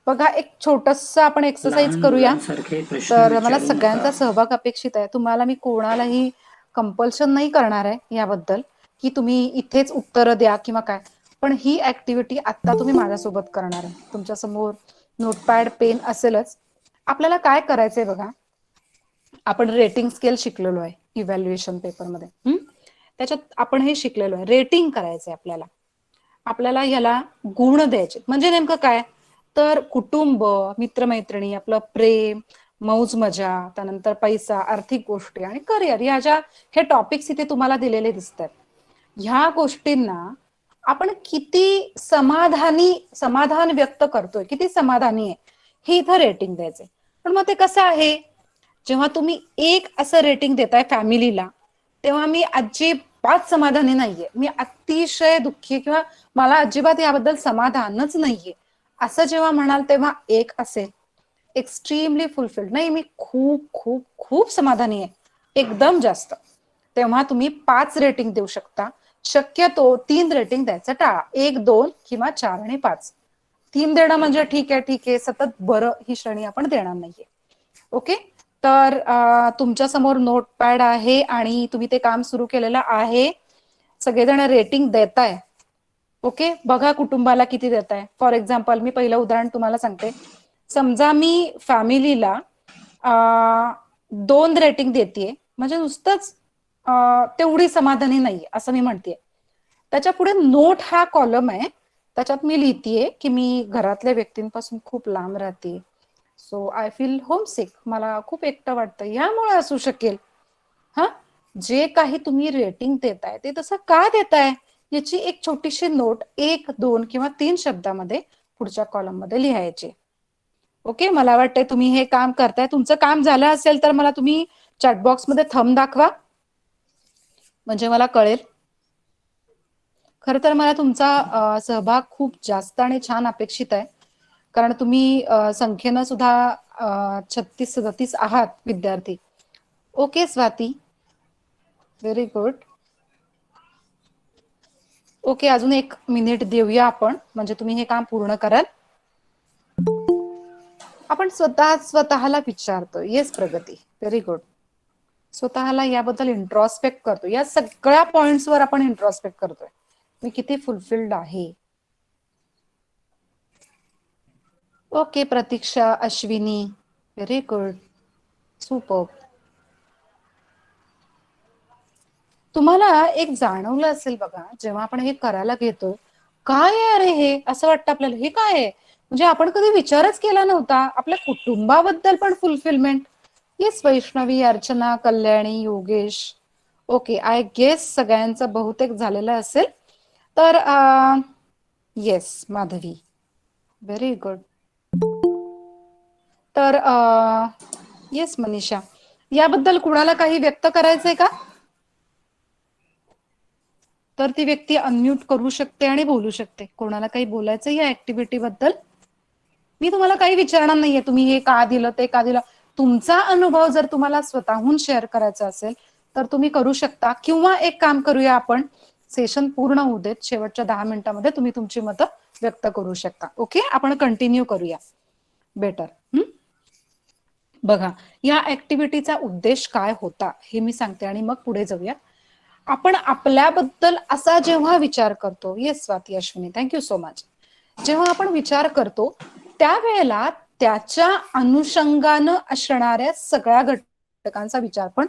बघा, एक छोटस आपण एक्सरसाइज लहान करूया. मुलांसारखे प्रश्न तर मला विचारू नका. सगळ्यांचा सहभाग अपेक्षित आहे. तुम्हाला मी कोणालाही कंपल्शन नाही करणार आहे याबद्दल की तुम्ही इथेच उत्तर द्या किंवा काय, पण ही ऍक्टिव्हिटी आता तुम्ही माझ्यासोबत करणार आहे. तुमच्या समोर नोटपॅड, पेन असेलच. आपल्याला काय करायचंय बघा, आपण रेटिंग स्केल शिकलेलो आहे इव्हॅल्युएशन पेपरमध्ये. त्याच्यात आपण हे शिकलेलो आहे, रेटिंग करायचंय आपल्याला. आपल्याला ह्याला गुण द्यायचे. म्हणजे नेमकं काय, तर कुटुंब, मित्रमैत्रिणी, आपलं प्रेम, मौज मजा, त्यानंतर पैसा, आर्थिक गोष्टी आणि करिअर, ह्या ज्या हे टॉपिक्स इथे तुम्हाला दिलेले दिसतात, ह्या गोष्टींना आपण किती समाधान व्यक्त करतोय, किती समाधानी आहे, हे इथं रेटिंग द्यायचंय. पण मग ते कसं आहे, जेव्हा तुम्ही एक असं रेटिंग देताय फॅमिलीला, तेव्हा मी अजिबात समाधानी नाहीये, मी अतिशय दुःखी किंवा मला अजिबात याबद्दल समाधानच नाहीये असं जेव्हा म्हणाल, तेव्हा एक असेल एक्स्ट्रीमली फुलफिल्ड, नाही मी खूप खूप खूप समाधानी आहे, एकदम जास्त, तेव्हा तुम्ही 5 रेटिंग देऊ शकता. शक्यतो 3 रेटिंग द्यायचं टाळा. 1, 2 किंवा 4 आणि 5. 3 देणं म्हणजे ठीक आहे सतत बरं ही श्रेणी आपण देणार नाहीये. ओके, तर तुमच्या समोर नोटपॅड आहे आणि तुम्ही ते काम सुरू केलेलं आहे. सगळेजण रेटिंग देताय. ओके, बघा कुटुंबाला किती देताय. फॉर एक्झाम्पल मी पहिलं उदाहरण तुम्हाला सांगते. समजा मी फॅमिलीला 2 रेटिंग देतेय, म्हणजे नुसतंच तेवढी समाधानी नाही असं मी म्हणतेय. त्याच्या पुढे नोट हा कॉलम आहे, त्याच्यात मी लिहितेय की मी घरातल्या व्यक्तींपासून खूप लांब राहते, सो आय फील होमसिक, मला खूप एकटं वाटतं, यामुळे असू शकेल. हा, जे काही तुम्ही रेटिंग देताय ते तसं का देताय याची एक छोटीशी नोट 1, 2 किंवा 3 शब्दामध्ये पुढच्या कॉलम मध्ये लिहायची. ओके, मला वाटतंय तुम्ही हे काम करताय. तुमचं काम झालं असेल तर मला तुम्ही चॅटबॉक्स मध्ये थंब दाखवा, म्हणजे मला कळेल. खरं तर मला तुमचा सहभाग खूप जास्त आणि छान अपेक्षित आहे, कारण तुम्ही संख्येनं सुद्धा 36-37 आहात विद्यार्थी. Okay Swati, very good. Okay, अजून 1 मिनिट देऊया आपण, म्हणजे तुम्ही हे काम पूर्ण कराल. आपण स्वतःला विचारतो. येस प्रगती, व्हेरी गुड. स्वतःला याबद्दल इंट्रॉस्पेक्ट करतो, या सगळ्या पॉइंट्सवर आपण इंट्रॉस्पेक्ट करतोय, मी किती फुलफिल्ड आहे. ओके प्रतीक्षा, अश्विनी, व्हेरी गुड, सुपर. तुम्हाला एक जाणवलं असेल बघा, जेव्हा आपण हे करायला घेतो, काय आहे अरे हे, असं वाटतं आपल्याला हे काय आहे, म्हणजे आपण कधी विचारच केला नव्हता. आपल्या कुटुंबाबद्दल पण fulfilment. Yes Vaishnavi, Archana, Kalyani, Yogesh. Okay, I guess सगळ्यांचं बहुतेक झालेलं असेल. तर येस माधवी, व्हेरी गुड. तर येस मनीषा, याबद्दल कुणाला काही व्यक्त करायचंय का? तर ती व्यक्ती अनम्यूट करू शकते आणि बोलू शकते. कोणाला काही बोलायचं या ऍक्टिव्हिटी बद्दल? मी तुम्हाला काही विचारणार नाहीये, तुम्ही हे का दिलं, ते का दिलं. तुमचा अनुभव जर तुम्हाला स्वतःहून शेअर करायचा असेल तर तुम्ही करू शकता, किंवा एक काम करूया आपण, सेशन पूर्ण होऊ देत, शेवटच्या 10 मिनिटांमध्ये तुम्ही तुमची मतं व्यक्त करू शकता. ओके, आपण कंटिन्यू करूया, बेटर. बघा, या ऍक्टिव्हिटीचा उद्देश काय होता हे मी सांगते आणि मग पुढे जाऊया. आपण आपल्याबद्दल असा जेव्हा विचार करतो, yes Swati, Ashwini, thank you so much. जेव्हा आपण विचार करतो त्यावेळेला त्याच्या अनुषंगानं असणाऱ्या सगळ्या घटकांचा विचार पण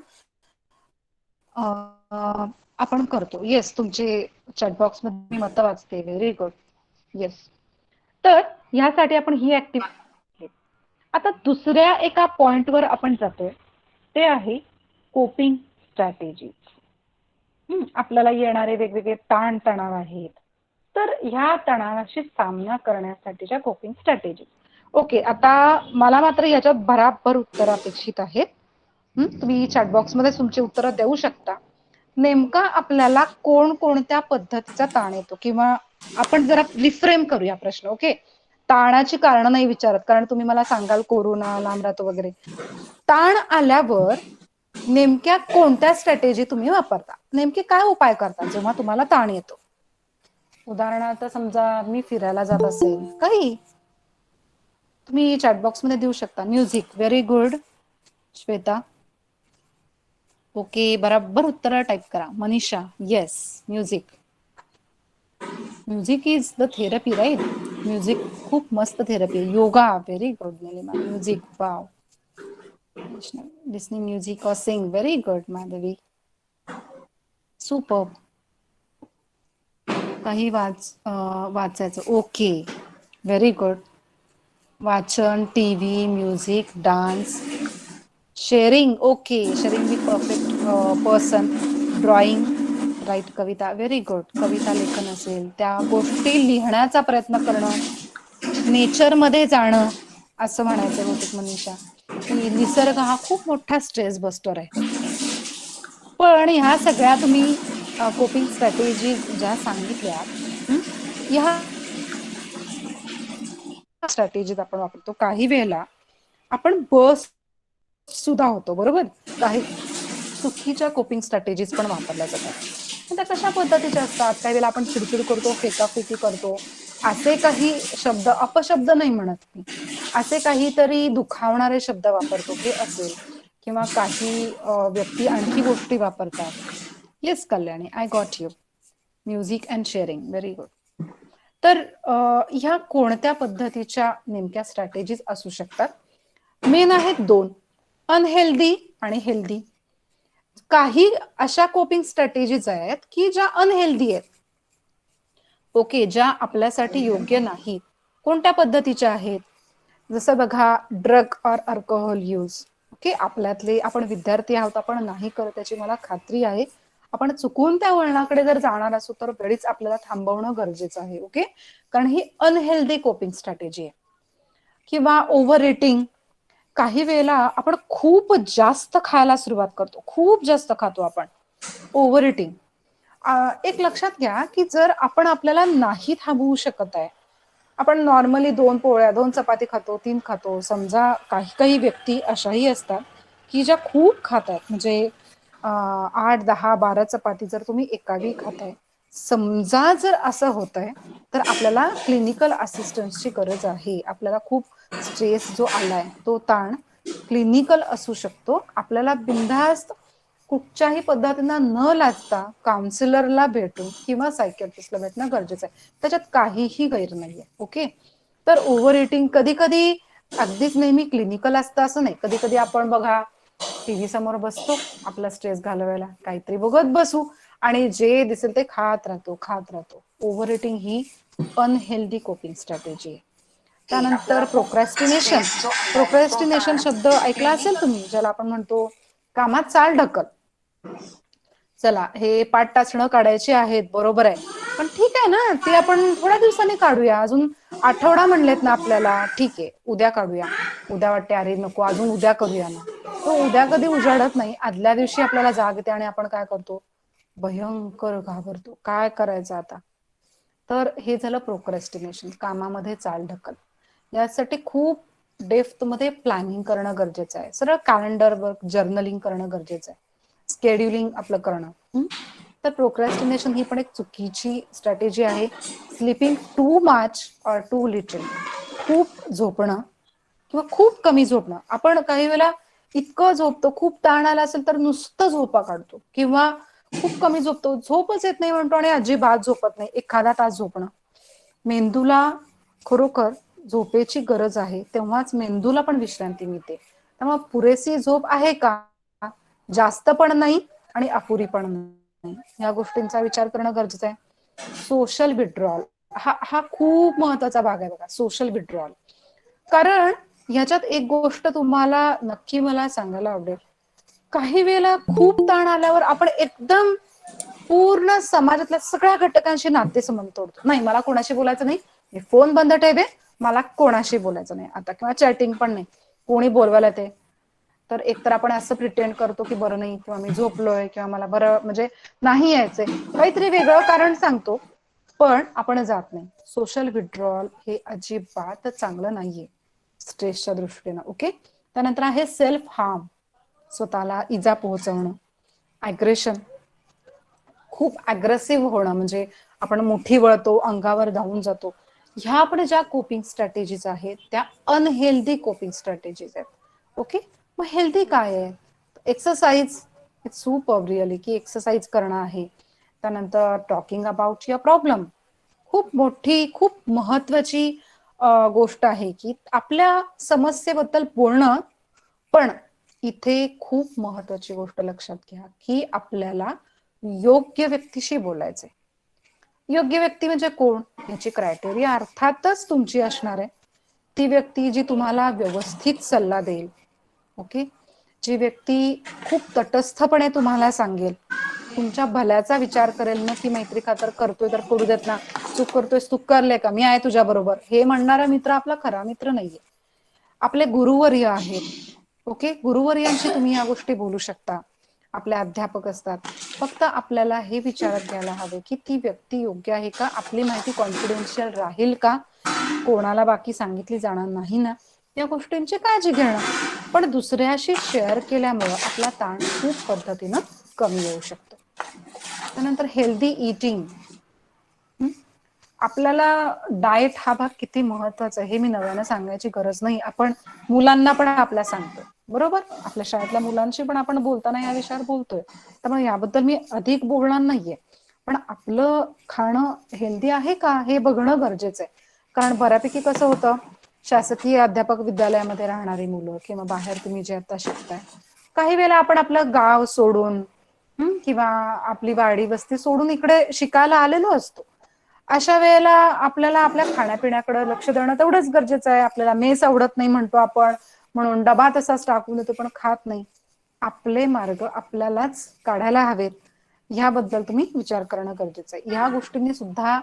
आपण करतो. येस, तुमचे चॅटबॉक्स मध्ये मी मतं वाचते, व्हेरी गुड. येस, तर ह्यासाठी आपण ही ऍक्टिव्हिटी. आता दुसऱ्या एका पॉइंटवर आपण जातोय, ते आहे कोपिंग स्ट्रॅटेजी. आपल्याला येणारे वेगवेगळे ताण तणाव आहेत, तर ह्या तणावाशी सामना करण्यासाठीच्या कोपिंग स्ट्रॅटेजी. ओके, आता मला मात्र याच्यात भराभर उत्तर अपेक्षित आहेत. तुम्ही चॅटबॉक्स मध्ये तुमची उत्तरं देऊ शकता. नेमका आपल्याला कोणत्या पद्धतीचा ताण येतो, किंवा आपण जरा रिफ्रेम करूया प्रश्न. ओके, ताणाची कारण नाही विचारत, कारण तुम्ही मला सांगाल कोरोना, लांब राहतो वगैरे. ताण आल्यावर नेमक्या कोणत्या स्ट्रॅटेजी तुम्ही वापरता, नेमके काय उपाय करता जेव्हा तुम्हाला ताण येतो? उदाहरणार्थ समजा मी फिरायला जात असेल, काही तुम्ही चॅटबॉक्स मध्ये देऊ शकता. Music, very good Shweta. Okay, बराबर उत्तर टाइप करा. Manisha, yes music. Music is the therapy, right? Music खूप मस्त थेरपी. Yoga, very good Nilima. Music, wow. Listening music और sing, very good Madhavi, super. काही वाचायचं, ओके, व्हेरी गुड. वाचन, TV, music, dance, sharing, okay, sharing with perfect person, drawing, right कविता, very good, कविता लेखन असेल, त्या गोष्टी लिहिण्याचा प्रयत्न करणं, नेचरमध्ये जाणं, असं म्हणायचं बहुतेक मनीषा, की निसर्ग हा खूप मोठा स्ट्रेस बस्टर आहे. पण ह्या सगळ्या तुम्ही कोपिंग स्ट्रॅटेजीज ज्या सांगितल्या, ह्या स्ट्रॅटेजीज आपण वापरतो. काही वेळेला आपण बस सुद्धा होतो, बरोबर, काही चुकीच्या कोपिंग स्ट्रॅटेजीज पण वापरल्या जातात. त्या कशा पद्धतीच्या असतात? काही वेळेला आपण चिडचिड करतो, फेकाफेकी करतो, असे काही शब्द, अपशब्द नाही म्हणत मी, असे काहीतरी दुखावणारे शब्द वापरतो हे असेल, किंवा काही व्यक्ती आणखी गोष्टी वापरतात. Yes Kalyani, I got you. Music and sharing, very good. तर ह्या कोणत्या पद्धतीच्या नेमक्या स्ट्रॅटेजीज असू शकतात? मेन आहेत दोन, अनहेल्दी आणि हेल्दी. काही अशा कोपिंग स्ट्रॅटेजीज आहेत की ज्या अनहेल्दी आहेत, ओके, ज्या आपल्यासाठी योग्य नाहीत. कोणत्या पद्धतीच्या आहेत? जसं बघा, drug or alcohol use. Okay, आपल्यातले आपण विद्यार्थी आहोत, आपण नाही करत त्याची मला खात्री आहे. आपण चुकून त्या वळणाकडे जर जाणार असू तर वेळीच आपल्याला थांबवणं गरजेचं आहे. ओके, कारण ही अनहेल्दी कोपिंग स्ट्रॅटेजी आहे. किंवा ओव्हर इटिंग. काही वेळेला आपण खूप जास्त खायला सुरुवात करतो, खूप जास्त खातो आपण, ओव्हर इटिंग. एक लक्षात घ्या की जर आपण आपल्याला नाही थांबवू शकत आहे, आपण नॉर्मली 2 पोळ्या 2 चपाती खातो, 3 खातो, समजा काही काही व्यक्ती अशाही असतात की ज्या खूप खातात, म्हणजे 8, 10, 12 चपाती जर तुम्ही एकावेळी खाताय, समजा जर असं होत आहे तर आपल्याला क्लिनिकल असिस्टन्सची गरज आहे. आपल्याला खूप स्ट्रेस जो आलाय, तो ताण क्लिनिकल असू शकतो. आपल्याला बिनधास्त कुठच्याही पद्धतीनं न लाजता काउन्सिलरला भेटून किंवा सायकियाट्रिस्टला भेटणं गरजेचं आहे. त्याच्यात काहीही गैर नाहीये. ओके, तर ओव्हर इटिंग कधी कधी अगदीच नेहमी क्लिनिकल असतं असं नाही. कधी कधी आपण बघा टीव्ही समोर बसतो आपला स्ट्रेस घालवायला, काहीतरी बघत बसू आणि जे दिसेल ते खात राहतो. ओव्हर इटिंग ही अनहेल्दी कोपिंग स्ट्रॅटेजी आहे. त्यानंतर प्रोक्रॅस्टिनेशन. प्रोक्रॅस्टिनेशन शब्द ऐकला असेल तुम्ही, ज्याला आपण म्हणतो कामात चाल ढकल. चला, हे पाठ टाचणं काढायचे आहेत, बरोबर आहे, पण ठीक आहे ना, ते आपण थोड्या दिवसांनी काढूया. अजून आठवडा म्हणलेत ना आपल्याला, ठीक आहे, उद्या काढूया. उद्या वाटते अरे नको, अजून उद्या करूया ना. तो उद्या कधी उजाडत नाही, आदल्या दिवशी आपल्याला जाग येते आणि आपण काय करतो, भयंकर घाबरतो, काय करायचं आता. तर हे झालं प्रोक्रॅस्टिनेशन, कामामध्ये चाल ढकल. यासाठी खूप डेप्थ मध्ये प्लॅनिंग करणं गरजेचं आहे. सरळ कॅलेंडरवर जर्नलिंग करणं गरजेचं आहे, स्केड्युलिंग आपलं करणं. तर प्रोक्रॅस्टिनेशन ही पण एक चुकीची स्ट्रॅटेजी आहे. Sleeping too much or too little. खूप झोपणं किंवा खूप कमी झोपणं. आपण काही वेळेला इतकं झोपतो, खूप ताण आला असेल तर नुसतं झोपा काढतो, किंवा खूप कमी झोपतो, झोपच येत नाही म्हणतो आणि अजिबात झोपत नाही, एखादा तास झोपणं. मेंदूला खरोखर झोपेची गरज आहे, तेव्हाच मेंदूला पण विश्रांती मिळते. त्यामुळे पुरेशी झोप आहे का, जास्त पण नाही आणि अपुरी पण नाही, या गोष्टींचा विचार करणं गरजेचं आहे. सोशल विड्रॉल हा खूप महत्वाचा भाग आहे बघा, सोशल विड्रॉल. कारण ह्याच्यात एक गोष्ट तुम्हाला नक्की मला सांगायला आवडेल, काही वेळेला खूप ताण आल्यावर आपण एकदम पूर्ण समाजातल्या सगळ्या घटकांशी नातेसंबंध तोडतो. नाही, मला कोणाशी बोलायचं नाही, मी फोन बंद ठेवे, मला कोणाशी बोलायचं नाही आता, किंवा चॅटिंग पण नाही, कोणी बोलवायला ते तर एकतर आपण असं प्रिटेंड करतो की बरं नाही, किंवा मी झोपलोय, किंवा मला बरं म्हणजे नाही यायचंय, काहीतरी वेगळं कारण सांगतो, पण आपण जात नाही. सोशल विड्रॉल हे अजिबात चांगलं नाहीये स्ट्रेसच्या दृष्टीनं. ओके, त्यानंतर आहे सेल्फ हार्म, स्वतःला इजा पोहोचवणं. अग्रेशन, खूप अग्रेसिव्ह होणं, म्हणजे आपण मुठी वळतो, अंगावर धावून जातो. ह्या पण ज्या कोपिंग स्ट्रॅटेजीज आहेत त्या अनहेल्दी कोपिंग स्ट्रॅटेजीज आहेत. ओके, मग हेल्दी काय आहे? एक्सरसाइज, इट्स सुपर रिअली, की एक्सरसाइज करणं आहे. त्यानंतर टॉकिंग अबाउट युअर प्रॉब्लेम, खूप मोठी खूप महत्वाची गोष्ट आहे की आपल्या समस्येबद्दल बोलणं. पण इथे खूप महत्वाची गोष्ट लक्षात घ्या की आपल्याला योग्य व्यक्तीशी बोलायचंय. योग्य व्यक्ती म्हणजे कोण, याची क्रायटेरिया अर्थातच तुमची असणार आहे. ती व्यक्ती जी तुम्हाला व्यवस्थित सल्ला देईल, ओके, जी व्यक्ती खूप तटस्थपणे तुम्हाला सांगेल, तुमच्या भल्याचा विचार करेल ना, की मैत्री खातर करतोय तर करू देत ना, चूक करतोय तू करले का, मी आहे तुझ्या बरोबर, हे म्हणणारा मित्र आपला खरा मित्र नाहीये. आपले गुरुवर्य आहेत, ओके, गुरुवर्यांशी तुम्ही या गोष्टी बोलू शकता. आपले अध्यापक असतात. फक्त आपल्याला हे विचारात घ्यायला हवे की ती व्यक्ती योग्य आहे का, आपली माहिती कॉन्फिडेन्शियल राहील का, कोणाला बाकी सांगितली जाणार नाही ना, या गोष्टींची काळजी घेणं. पण दुसऱ्याशी शेअर केल्यामुळं आपला ताण खूप पद्धतीनं कमी येऊ शकतो. त्यानंतर हेल्दी इटिंग. आपल्याला डाएट हा भाग किती महत्वाचा आहे हे मी नव्यानं सांगायची गरज नाही. आपण मुलांना पण आपल्या सांगतो, बरोबर, आपल्या शाळेतल्या मुलांशी पण आपण बोलताना या विषयावर बोलतोय, त्यामुळे याबद्दल मी अधिक बोलणार नाहीये. पण आपलं खाणं हेल्दी आहे का हे बघणं गरजेचं आहे. कारण बऱ्यापैकी कसं होतं, शासकीय अध्यापक विद्यालयामध्ये राहणारी मुलं किंवा बाहेर तुम्ही जे आता शिकताय, काही वेळेला आपण आपलं गाव सोडून किंवा आपली वाडी वस्ती सोडून इकडे शिकायला आलेलो असतो. अशा वेळेला आपल्याला आपल्या खाण्यापिण्याकडे लक्ष देणं तेवढंच गरजेचं आहे. आपल्याला मेस आवडत नाही म्हणतो आपण, म्हणून डबा तसाच टाकून देतो पण खात नाही. आपले मार्ग आपल्यालाच काढायला हवेत, ह्याबद्दल तुम्ही विचार करणं गरजेचं आहे. ह्या गोष्टींनी सुद्धा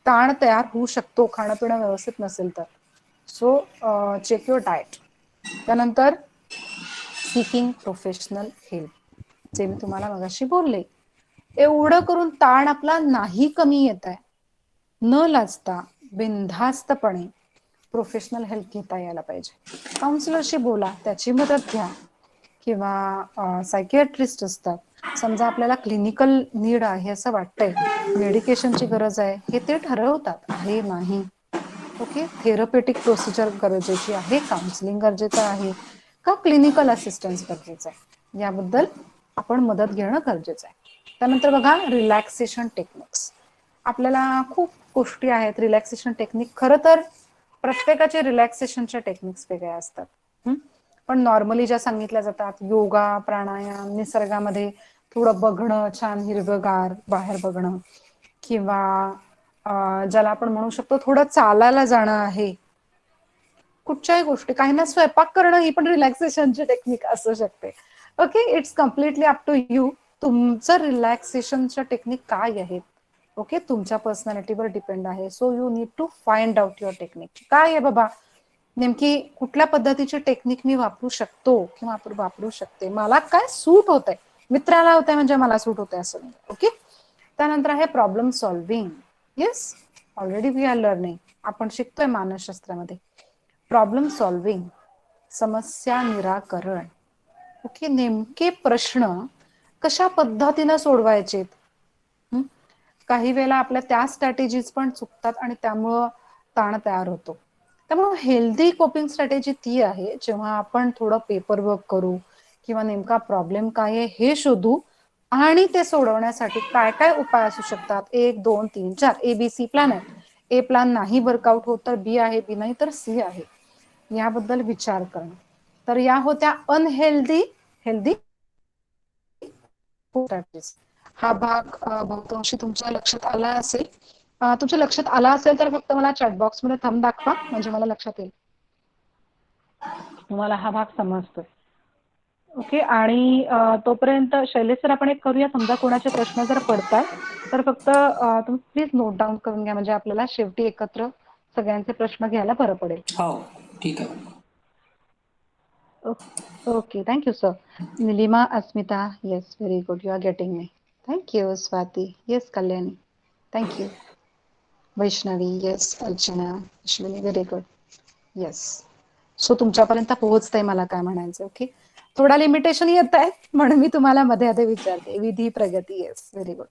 ताण तयार होऊ शकतो खाणं पिणं व्यवस्थित नसेल तर. So check your diet. त्यानंतर सीकिंग प्रोफेशनल हेल्प, जे मी तुम्हाला मगाशी बोलले, एवढं करून ताण आपला नाही कमी येत आहे, न लाजता बिनधास्तपणे प्रोफेशनल हेल्प घेता यायला पाहिजे. काउन्सिलरशी बोला, त्याची मदत घ्या, किंवा सायकियाट्रिस्ट असतात. समजा आपल्याला क्लिनिकल नीड आहे असं वाटतंय, मेडिकेशनची गरज आहे, हे ते ठरवतात आहे नाही, ओके, थेरपेटिक प्रोसिजर गरजेची आहे, काउन्सिलिंग गरजेचं आहे का, क्लिनिकल असिस्टन्स गरजेचं आहे, याबद्दल आपण मदत घेणं गरजेचं आहे. त्यानंतर बघा, रिलॅक्सेशन टेक्निक्स. आपल्याला खूप गोष्टी आहेत रिलॅक्सेशन टेक्निक. खरं तर प्रत्येकाचे रिलॅक्सेशनच्या टेक्निक्स वेगळ्या असतात. पण नॉर्मली ज्या सांगितल्या जातात, योगा, प्राणायाम, निसर्गामध्ये थोडं बघणं, छान हिरवगार बाहेर बघणं, किंवा ज्याला आपण म्हणू शकतो थोडं चालायला जाणं आहे. कुठच्याही गोष्टी, काही ना स्वयंपाक करणं ही पण रिलॅक्सेशनची टेक्निक असू शकते. Okay, it's completely up to you. तुमचं रिलॅक्सेशनच्या टेक्निक काय आहेत, ओके, तुमच्या पर्सनॅलिटीवर डिपेंड आहे. So you need to find out your technique. काय आहे बाबा, नेमकी कुठल्या पद्धतीची टेक्निक मी वापरू शकतो किंवा वापरू शकते, मला काय सूट होत आहे, मित्राला होत आहे म्हणजे मला सूट होत आहे असं नाही. ओके, त्यानंतर आहे problem solving. Yes, already we are learning, आपण शिकतोय मानसशास्त्रामध्ये. प्रॉब्लेम सॉल्व्हिंग, समस्या निराकरण. ओके, नेमके प्रश्न कशा पद्धतीनं सोडवायचे. काही वेळेला आपल्या त्या स्ट्रॅटेजीज पण चुकतात आणि त्यामुळं ताण तयार होतो. त्यामुळे हेल्दी कोपिंग स्ट्रॅटेजी ती आहे जेव्हा आपण थोडं पेपर वर्क करू किंवा नेमका प्रॉब्लेम काय आहे हे शोधू आणि ते सोडवण्यासाठी काय काय उपाय असू शकतात, 1 2 3 4 ABC प्लॅन आहे. ए प्लॅन नाही वर्कआउट होत तर बी आहे, बी नाही तर सी आहे, याबद्दल विचार करणं. तर या होत्या अनहेल्दी हेल्दी स्ट्रॅटेजीज. हा भाग बहुतांशी तुमच्या लक्षात आला असेल. तुमच्या लक्षात आला असेल तर फक्त मला चॅट बॉक्स मध्ये थंब दाखवा, म्हणजे मला लक्षात येईल तुम्हाला हा भाग समजतोय. ओके, आणि तोपर्यंत शैलेश सर आपण एक करूया, समजा कोणाचे प्रश्न जर पडतात तर फक्त तुम्ही प्लीज नोट डाऊन करून घ्या, म्हणजे आपल्याला शेवटी एकत्र सगळ्यांचे प्रश्न घ्यायला बरं पडेल. हो, ठीक आहे. Okay, thank you sir. Nilima, Asmita, yes, very good, you are getting me. Thank you. Swati, yes. Kalyani, thank you. Vaishnavi, yes. Archana, Ashwini, very good, yes. So तुमच्यापर्यंत पोहोचतंय मला काय म्हणायचं. ओके, थोडा लिमिटेशन येत आहे म्हणून मी तुम्हाला मध्ये मध्ये विचारते. विधी, प्रगती, येस, व्हेरी गुड.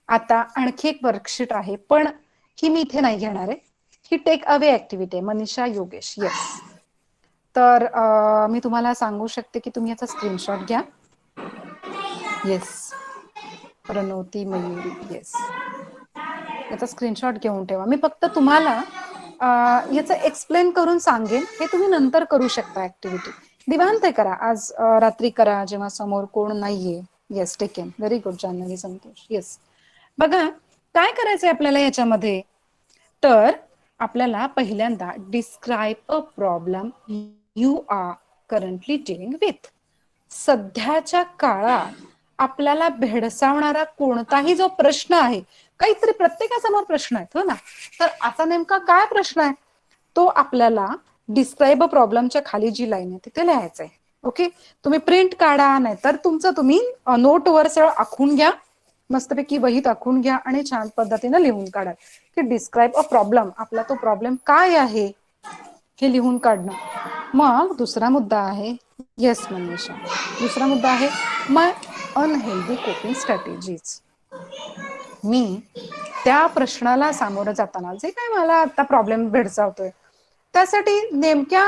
आता आणखी एक वर्कशीट आहे, पण ही मी इथे नाही घेणार आहे, ही टेक अवे ऍक्टिव्हिटी आहे. मनीषा, योगेश, येस. तर मी तुम्हाला सांगू शकते की तुम्ही याचा स्क्रीनशॉट घ्या. येस. प्रणोती, मयुरी, येस. याचा स्क्रीनशॉट घेऊन ठेवा. मी फक्त तुम्हाला याचं एक्सप्लेन करून सांगेन, हे तुम्ही नंतर करू शकता. ऍक्टिव्हिटी दिवांत करा, आज रात्री करा जेव्हा समोर कोण नाहीये. Yes, taken, very good. Janhavi, Santosh, yes. बघा काय करायचंय आपल्याला याच्यामध्ये, तर आपल्याला पहिल्यांदा describe a problem you are currently dealing with. सध्याच्या काळात आपल्याला भेडसावणारा कोणताही जो प्रश्न आहे, काहीतरी प्रत्येकासमोर प्रश्न आहेत हो ना, तर आता नेमका काय प्रश्न आहे तो आपल्याला डिस्क्राईब अ प्रॉब्लेमच्या खाली जी लाईन आहे तिथे लिहायचं आहे. ओके, तुम्ही प्रिंट काढा, नाही तर तुमचं तुम्ही नोटवर सरळ आखून घ्या, मस्तपैकी वहीत आखून घ्या आणि छान पद्धतीने लिहून काढा की डिस्क्राईब अ प्रॉब्लेम, आपला तो प्रॉब्लेम काय आहे हे लिहून काढणं. मग दुसरा मुद्दा आहे, येस मनीषा, दुसरा मुद्दा आहे माय अनहेल्दी कोपिंग स्ट्रॅटेजीज. मी त्या प्रश्नाला सामोरं जाताना जे काय मला आता प्रॉब्लेम भेडसावतोय त्यासाठी नेमक्या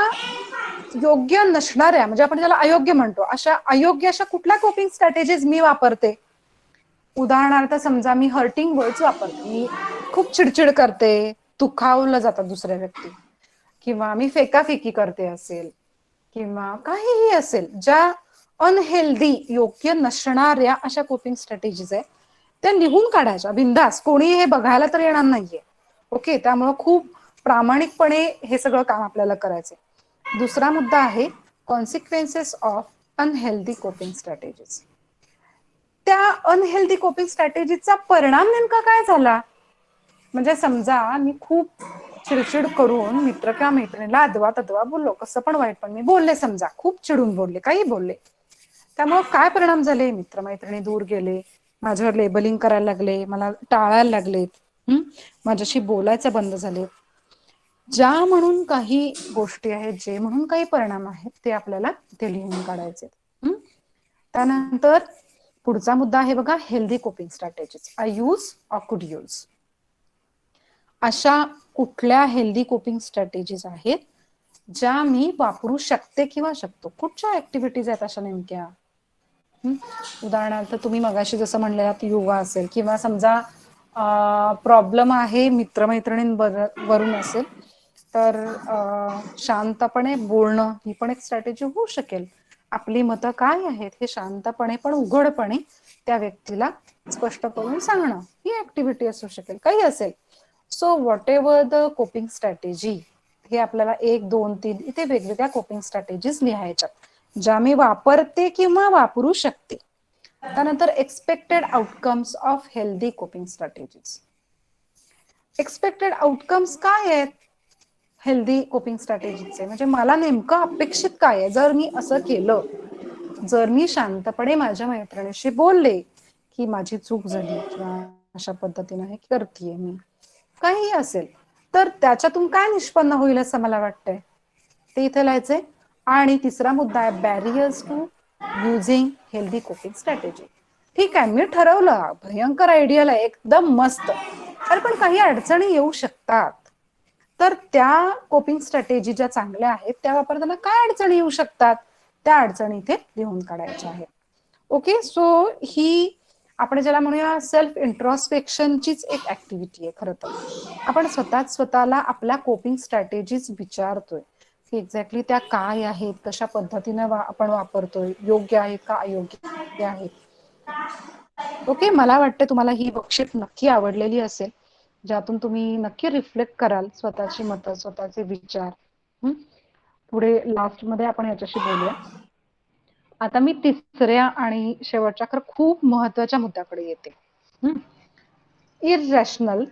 योग्य नसणाऱ्या, म्हणजे आपण ज्याला अयोग्य म्हणतो, अशा कुठल्या कोपिंग स्ट्रॅटेजीज मी वापरते. उदाहरणार्थ समजा मी हर्टिंग वर्ड्स वापरते, मी खूप चिडचिड करते, दुखावलं जातात दुसऱ्या व्यक्ती, किंवा मी फेकाफेकी करते असेल, किंवा काहीही असेल, ज्या अनहेल्दी योग्य नसणाऱ्या अशा कोपिंग स्ट्रॅटेजीज आहेत त्या लिहून काढायच्या बिंदास, कोणी हे बघायला तर येणार नाहीये. ओके, त्यामुळे खूप प्रामाणिकपणे हे सगळं काम आपल्याला करायचंय. दुसरा मुद्दा आहे consequences of unhealthy coping strategies. त्या अनहेल्दी कोपिंग स्ट्रॅटेजीचा परिणाम नेमका काय झाला, म्हणजे समजा मी खूप चिडचिड करून मित्र किंवा मैत्रिणीला अदवा तदवा बोललो, कसं पण वाईट पण मी बोलले, समजा खूप चिडून बोलले, काही बोलले, त्यामुळे काय परिणाम झाले, मित्रमैत्रिणी दूर गेले, माझ्यावर लेबलिंग करायला लागले, मला टाळायला लागलेत, माझ्याशी बोलायचं बंद झाले. ज्या म्हणून काही गोष्टी आहेत, जे म्हणून काही परिणाम आहेत ते आपल्याला ते लिहून काढायचे. त्यानंतर पुढचा मुद्दा आहे बघा, healthy coping strategies I use or कुड यूज. अशा कुठल्या हेल्दी कोपिंग स्ट्रॅटेजीज आहेत ज्या मी वापरू शकते किंवा शकतो. कुठच्या ऍक्टिव्हिटीज आहेत अशा नेमक्या. उदाहरणार्थ तुम्ही मगाशी जसं म्हणलेलात योगा असेल, किंवा समजा प्रॉब्लेम आहे मित्रमैत्रिणींवरून असेल तर शांतपणे बोलणं ही पण एक स्ट्रॅटेजी होऊ शकेल. आपली मतं काय आहेत हे शांतपणे पण उघडपणे त्या व्यक्तीला स्पष्ट करून सांगणं ही ऍक्टिव्हिटी असू शकेल, काही असेल. So what ever the coping strategy, हे आपल्याला 1, 2, 3 इथे वेगवेगळ्या कोपिंग स्ट्रॅटेजीज लिहायच्या ज्या मी वापरते किंवा वापरू शकते. त्यानंतर expected outcomes of healthy coping strategies. Expected outcomes काय आहेत हेल्दी कोपिंग स्ट्रॅटेजीचे, म्हणजे मला नेमकं अपेक्षित काय आहे. जर मी असं केलं, जर मी शांतपणे माझ्या मैत्रिणीशी बोलले की माझी चूक झाली किंवा अशा पद्धतीने हे करतेय मी, काही असेल, तर त्याच्यातून काय निष्पन्न होईल असं मला वाटतंय ते इथे लिहायचंय. आणि तिसरा मुद्दा आहे barriers to using healthy coping strategy. ठीक आहे, मी ठरवलं, भयंकर आयडियल आहे, एकदम मस्त, अरे पण काही अडचणी येऊ शकतात, तर त्या कोपिंग स्ट्रॅटेजी ज्या चांगल्या आहेत त्या वापरताना काय अडचणी येऊ शकतात त्या अडचणी इथे लिहून काढायच्या आहेत. ओके, सो ही आपण ज्याला म्हणूया सेल्फ इंट्रोस्पेक्शनचीच एक ऍक्टिव्हिटी आहे. खरं तर आपण स्वतःला आपल्या कोपिंग स्ट्रॅटेजीज विचारतोय की एक्झॅक्टली त्या काय आहेत, कशा पद्धतीने आपण वापरतोय, योग्य आहेत का अयोग्य आहेत. ओके, मला वाटतं तुम्हाला ही वर्कशीट नक्की आवडलेली असेल, ज्यातून तुम्ही नक्की रिफ्लेक्ट कराल स्वतःची मतं, स्वतःचे विचार. पुढे लास्ट मध्ये आपण याच्याशी बोलूया. आता मी तिसऱ्या आणि शेवटच्या खरं खूप महत्वाच्या मुद्द्याकडे येते. Irrational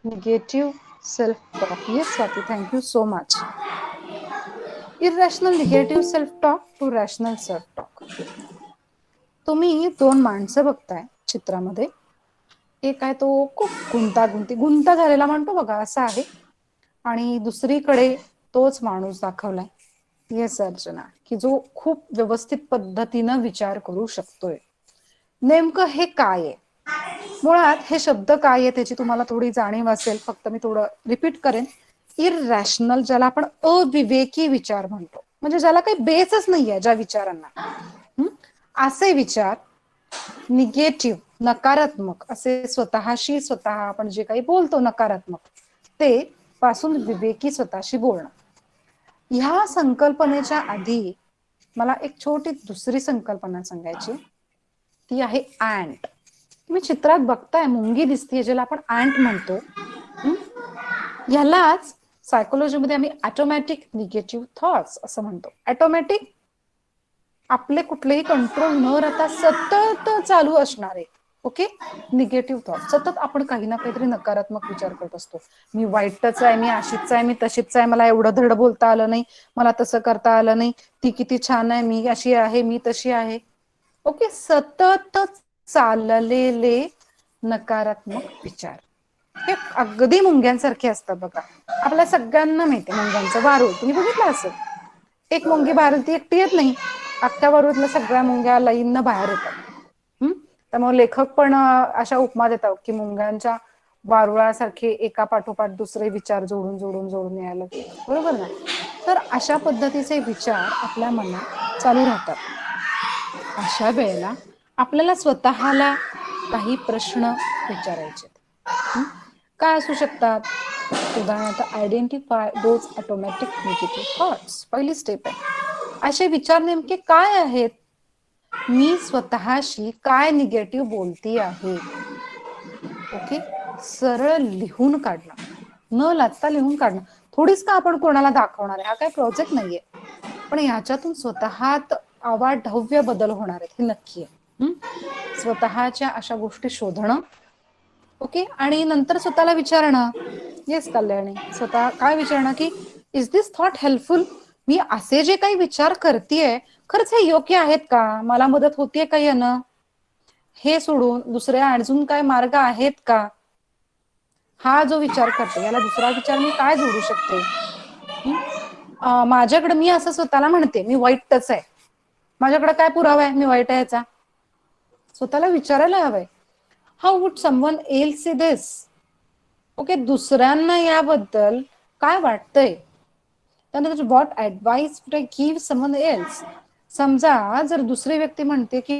negative self talk. Yes Swati, thank you so much. Irrational negative self talk to rational self talk. तुम्ही 2 माणसं बघताय चित्रामध्ये, एक आहे तो खूप गुंता झालेला म्हणतो बघा असा आहे, आणि दुसरीकडे तोच माणूस दाखवलाय, येस अर्चना, की जो खूप व्यवस्थित पद्धतीनं विचार करू शकतोय. नेमकं हे काय आहे, मुळात हे शब्द काय आहे त्याची तुम्हाला थोडी जाणीव असेल, फक्त मी थोडं रिपीट करेन. इररॅशनल, ज्याला आपण अविवेकी विचार म्हणतो, म्हणजे ज्याला काही बेसच नाहीये ज्या विचारांना, असे विचार. निगेटिव्ह, नकारात्मक, असे स्वतःशी स्वतः आपण जे काही बोलतो नकारात्मक, ते पासून विवेकी स्वतःशी बोलणं. ह्या संकल्पनेच्या आधी मला एक छोटी दुसरी संकल्पना सांगायची, ती आहे अँट. तुम्ही चित्रात बघताय मुंगी दिसते, ज्याला आपण अँट म्हणतो. ह्यालाच सायकोलॉजीमध्ये आम्ही ऑटोमॅटिक निगेटिव्ह थॉट्स असं म्हणतो. ऑटोमॅटिक आपले कुठलेही कंट्रोल न राहता सतत चालू असणारे ओके निगेटिव्ह थॉट. सतत आपण काही ना काहीतरी नकारात्मक विचार करत असतो. मी वाईटच आहे, मी अशीच आहे, मी तशीच आहे, मला एवढं धड बोलता आलं नाही, मला तसं करता आलं नाही, ती किती छान आहे, मी अशी आहे, मी तशी आहे. ओके, सतत चाललेले नकारात्मक विचार हे अगदी मुंग्यांसारखे असतात बघा. आपल्या सगळ्यांना माहिती मुंग्यांचं वारूळ तुम्ही बघितलं असेल. एक मुंगी बाहेर ती एकटी येत नाही, अख्ख्या वारूळातल्या सगळ्या मुंग्या लाईननं बाहेर येतात. त्यामुळे लेखक पण अशा उपमा देतात की मुंग्यांच्या वारुळासारखे एका पाठोपाठ दुसरे विचार जोडून जोडून जोडून यायला, बरोबर ना. तर अशा पद्धतीचे विचार आपल्या मनात चालू राहतात. अशा वेळेला आपल्याला स्वतःला काही प्रश्न विचारायचे. काय असू शकतात? उदाहरणार्थ identify those automatic negative thoughts. पहिली स्टेप आहे. असे विचार नेमके काय आहेत? मी स्वतःशी काय निगेटिव्ह बोलती आहे? ओके, सरळ लिहून काढणं, न लाजता लिहून काढणं. थोडीच का आपण कोणाला दाखवणार आहे, हा काय प्रोजेक्ट नाहीये, पण याच्यातून स्वतःत अवाढव्य बदल होणार आहेत हे नक्की आहे. स्वतःच्या अशा गोष्टी शोधणं ओके, आणि नंतर स्वतःला विचारणं, येस कल्याणी, स्वतः काय विचारणं की इज दिस थॉट हेल्पफुल? मी असे जे काही विचार करतेय खरंच हे योग्य आहेत का? मला मदत होतीये का यानं? हे सोडून दुसरे अजून काय मार्ग आहेत का? हा जो विचार करते याला दुसरा विचार मी काय जोडू शकते? माझ्याकडे मी असं स्वतःला म्हणते मी वाईटच आहे, माझ्याकडे काय पुरावा आहे मी वाईट आहे याचा? स्वतःला विचारायला हवंय. How would someone else say this? Okay, दुसऱ्यांना याबद्दल काय वाटतंय? त्यानंतर what advice would I give someone else? समजा जर दुसरी व्यक्ती म्हणते की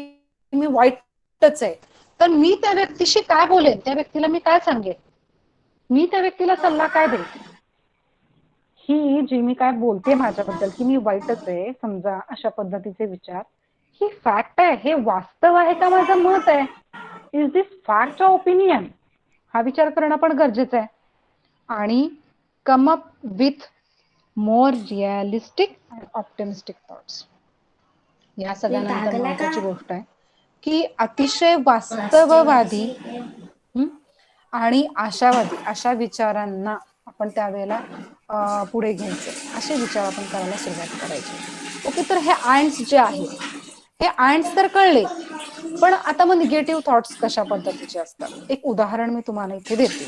मी वाईटच आहे, तर मी त्या व्यक्तीशी काय बोलेन? त्या व्यक्तीला मी काय सांगेन? मी त्या व्यक्तीला सल्ला काय देईन? ही जी मी काय बोलते माझ्याबद्दल की मी वाईटच आहे, समजा अशा पद्धतीचे विचार, ही फॅक्ट आहे, हे वास्तव आहे का माझं मत आहे? Is this fact or opinion? हा विचार करणं पण गरजेचं आहे. आणि come up with more realistic and optimistic thoughts. या सगळ्यानंतर महत्वाची गोष्ट आहे की अतिशय वास्तववादी आणि आशावादी अशा विचारांना आपण त्यावेळेला पुढे घ्यायचं, असे विचार आपण करायला सुरुवात करायची. ओके, तर हे आयन्स जे आहेत, हे आयन्स तर कळले, पण आता मग निगेटिव्ह थॉट्स कशा पद्धतीचे असतात? एक उदाहरण मी तुम्हाला इथे देते.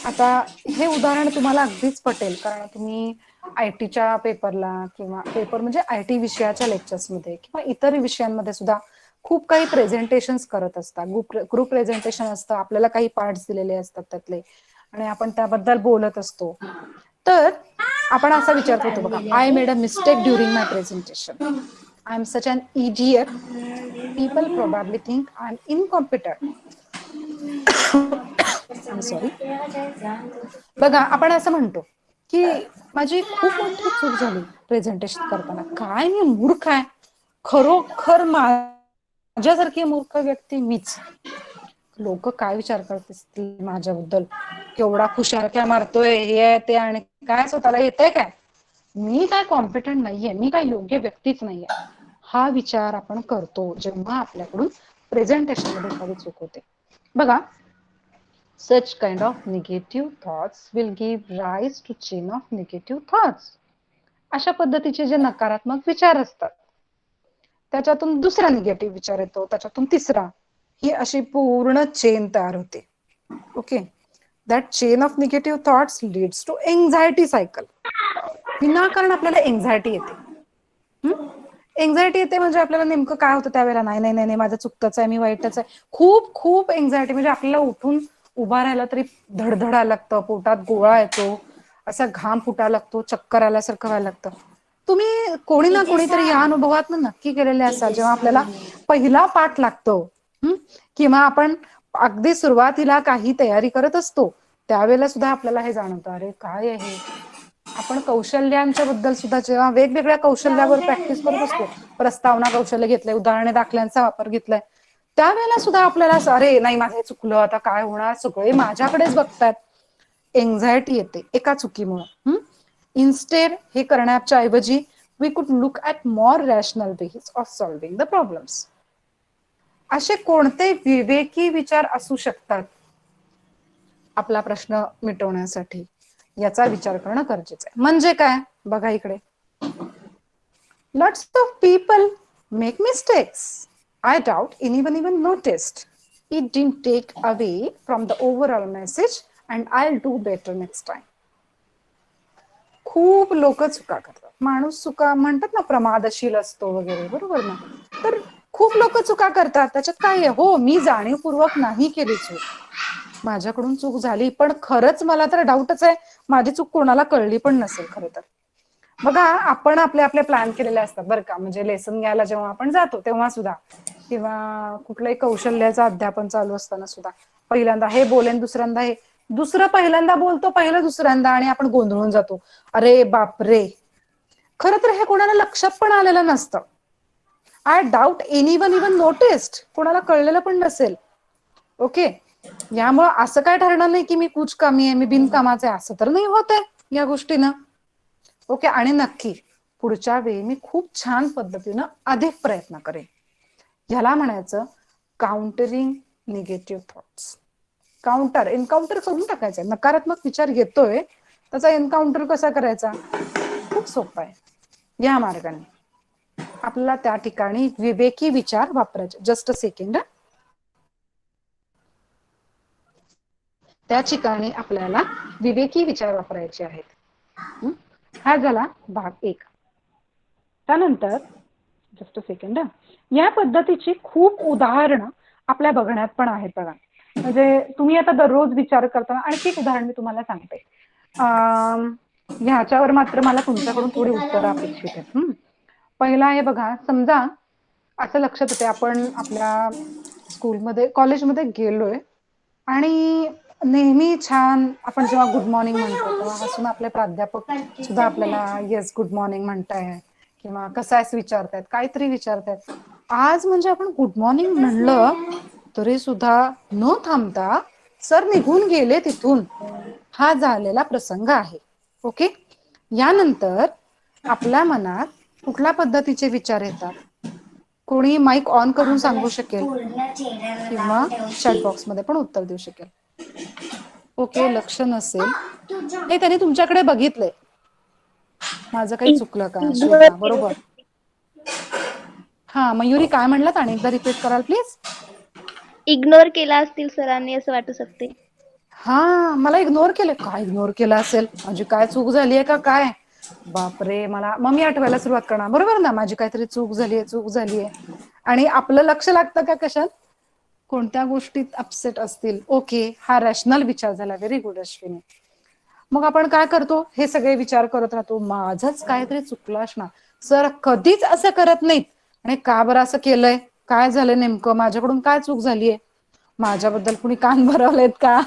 आता हे उदाहरण तुम्हाला अगदीच पटेल, कारण तुम्ही आयटीच्या पेपरला किंवा पेपर म्हणजे आयटी विषयाच्या लेक्चर्समध्ये किंवा इतर विषयांमध्ये सुद्धा खूप काही प्रेझेंटेशन्स करत असतात. ग्रुप प्रेझेंटेशन असतं, आपल्याला काही पार्ट्स दिलेले असतात त्यातले, आणि आपण त्याबद्दल बोलत असतो. तर आपण असा विचार करतो बघा, I made a mistake during my presentation, I am such an idiot, people probably think I am incompetent. Sorry. बघा, आपण असं म्हणतो की माझी खूप मोठी चूक झाली प्रेझेंटेशन करताना, काय मी मूर्ख आहे, खरोखर माझ्यासारखी मूर्ख व्यक्ती मीच. लोक काय विचार करतील माझ्याबद्दल, केवढा खुशारक्या मारतोय, हे ते, आणि काय स्वतःला येतंय काय, मी काय कॉम्पिटंट नाहीये, मी काय योग्य व्यक्तीच नाहीये. हा विचार आपण करतो जेव्हा आपल्याकडून प्रेझेंटेशन मध्ये एखादी चूक होते. बघा, such kind of negative thoughts will give rise to chain of negative thoughts. अशा पद्धतीचे जे नकारात्मक विचार असतात त्याच्यातून दुसरा निगेटिव्ह विचार येतो, त्याच्यातून तिसरा, ही अशी पूर्ण चेन तयार होते. Okay, that chain of negative thoughts leads to anxiety cycle. विनाकारण आपल्याला एन्झायटी येते. एन्झायटी येते म्हणजे आपल्याला नेमकं काय होतं त्यावेळेला, नाही नाही नाही माझं चुकतच आहे, मी वाईटच आहे, खूप खूप एन्झायटी, म्हणजे आपल्याला उठून उभा राहायला तरी धडधडायला लागतं, पोटात गोळा येतो, असा घाम फुटायला लागतो, चक्कर आल्यासारखं व्हायला लागतं. तुम्ही कोणी ना कोणीतरी या अनुभवात नक्की केलेले असाल, जेव्हा आपल्याला पहिला पाठ लागतो किंवा आपण अगदी सुरुवातीला काही तयारी करत असतो, त्यावेळेला सुद्धा आपल्याला हे जाणवतं, अरे काय आहे. आपण कौशल्यांच्या बद्दल सुद्धा जेव्हा वेगवेगळ्या कौशल्यावर प्रॅक्टिस करत असतो, प्रस्तावना कौशल्य घेतलंय, उदाहरणे दाखल्यांचा वापर घेतलाय, त्यावेळेला सुद्धा आपल्याला अरे नाही माझं चुकलं, आता काय होणार, सगळे माझ्याकडेच बघतात. एन्झायटी येते एका चुकीमुळे. इन्स्टेड हे करण्याच्या ऐवजी वी कुड look at more rational ways of solving the problems. असे कोणते विवेकी विचार असू शकतात आपला प्रश्न मिटवण्यासाठी, याचा विचार करणं गरजेचं आहे. म्हणजे काय बघा इकडे, lots of people make mistakes. I doubt anyone even noticed. It didn't take away from the overall message and I'll do better next time. खूप लोक चुका करतात. माणूस चुका म्हणतात ना, प्रमादशील असतो वगैरे, बरोबर ना. तर खूप लोक चुका करतात, त्याच्यात काय आहे, हो मी जाणीवपूर्वक नाही केली चूक, माझ्याकडून चूक झाली, पण खरंच मला तर डाऊटच आहे माझी चूक कोणाला कळली पण नसेल खरं तर. बघा आपण आपले प्लॅन केलेले असतात बरं का, म्हणजे लेसन घ्यायला जेव्हा आपण जातो तेव्हा सुद्धा, किंवा कुठलंही कौशल्याचं अध्यापन चालू असताना सुद्धा, पहिल्यांदा हे बोलेन, दुसऱ्यांदा हे, दुसरं पहिल्यांदा बोलतो, पहिलं दुसऱ्यांदा, आणि आपण गोंधळून जातो, अरे बापरे. खरं तर हे कोणाला लक्षात पण आलेलं नसतं. I doubt anyone even noticed, कोणाला कळलेलं पण नसेल. ओके, यामुळं असं काय ठरणार नाही की मी कुछ कमी आहे, मी बिनकामाचे आहे, असं तर नाही होत आहे या गोष्टीनं. ओके, आणि नक्की पुढच्या वेळी मी खूप छान पद्धतीनं अधिक प्रयत्न करेन. ह्याला म्हणायचं काउंटरिंग निगेटिव्ह थॉट्स. एन्काउंटर करून टाकायचं. नकारात्मक विचार येतोय, त्याचा एन्काउंटर कसा करायचा, खूप सोपा आहे. या मार्गाने आपल्याला त्या ठिकाणी विवेकी विचार वापरायचे. Just a second. त्या ठिकाणी आपल्याला विवेकी विचार वापरायचे आहेत. हा झाला भाग 1. त्यानंतर जस्ट अ सेकंड, या पद्धतीची खूप उदाहरणं आपल्या बघण्यात पण आहेत बघा. म्हणजे तुम्ही आता दररोज विचार करताना आणखी एक उदाहरण मी तुम्हाला सांगते. ह्याच्यावर मात्र मला तुमच्याकडून थोडी उत्तरं अपेक्षित आहेत. पहिला आहे बघा, समजा असं लक्षात येते आपण आपल्या स्कूलमध्ये कॉलेजमध्ये गेलोय आणि नेहमी छान आपण जेव्हा गुड मॉर्निंग म्हणतो तेव्हा हसून आपले प्राध्यापक सुद्धा आपल्याला येस गुड मॉर्निंग म्हणताय किंवा कसं आहेस विचारतायत, काहीतरी विचारतायत. आज म्हणजे आपण गुड मॉर्निंग म्हणलं तरी सुद्धा न थांबता सर निघून गेले तिथून. हा झालेला प्रसंग आहे. ओके, यानंतर आपल्या मनात कुठल्या पद्धतीचे विचार येतात, कोणी माईक ऑन करून सांगू शकेल किंवा चॅट बॉक्स मध्ये पण उत्तर देऊ शकेल. ओके, लक्ष नसेल हे त्यांनी तुमच्याकडे बघितलंय, माझं काही चुकलं का श्वेता, बरोबर. हा मयुरी काय म्हणलात, आणि एकदा रिपीट कराल प्लीज. इग्नोर केला असतील सरांनी असं वाटू शकते. हा, मला इग्नोर केलं, काय इग्नोर केलं असेल, माझी काय चूक झाली आहे का काय, बापरे. मला मग मी आठवायला सुरुवात करणार, बरोबर ना, माझी काहीतरी चूक झालीये. आणि आपलं लक्ष लागतं का कशात, कोणत्या गोष्टीत अपसेट असतील. ओके, हा रॅशनल विचार झाला. Very good Ashwini. मग आपण काय करतो, हे सगळे विचार करत राहतो, माझंच काहीतरी चुकलं असणार, सर कधीच असं करत नाहीत, आणि का बरं असं केलंय, काय झालं नेमकं, माझ्याकडून काय चूक झालीये, माझ्याबद्दल कुणी कान भरवलेत का,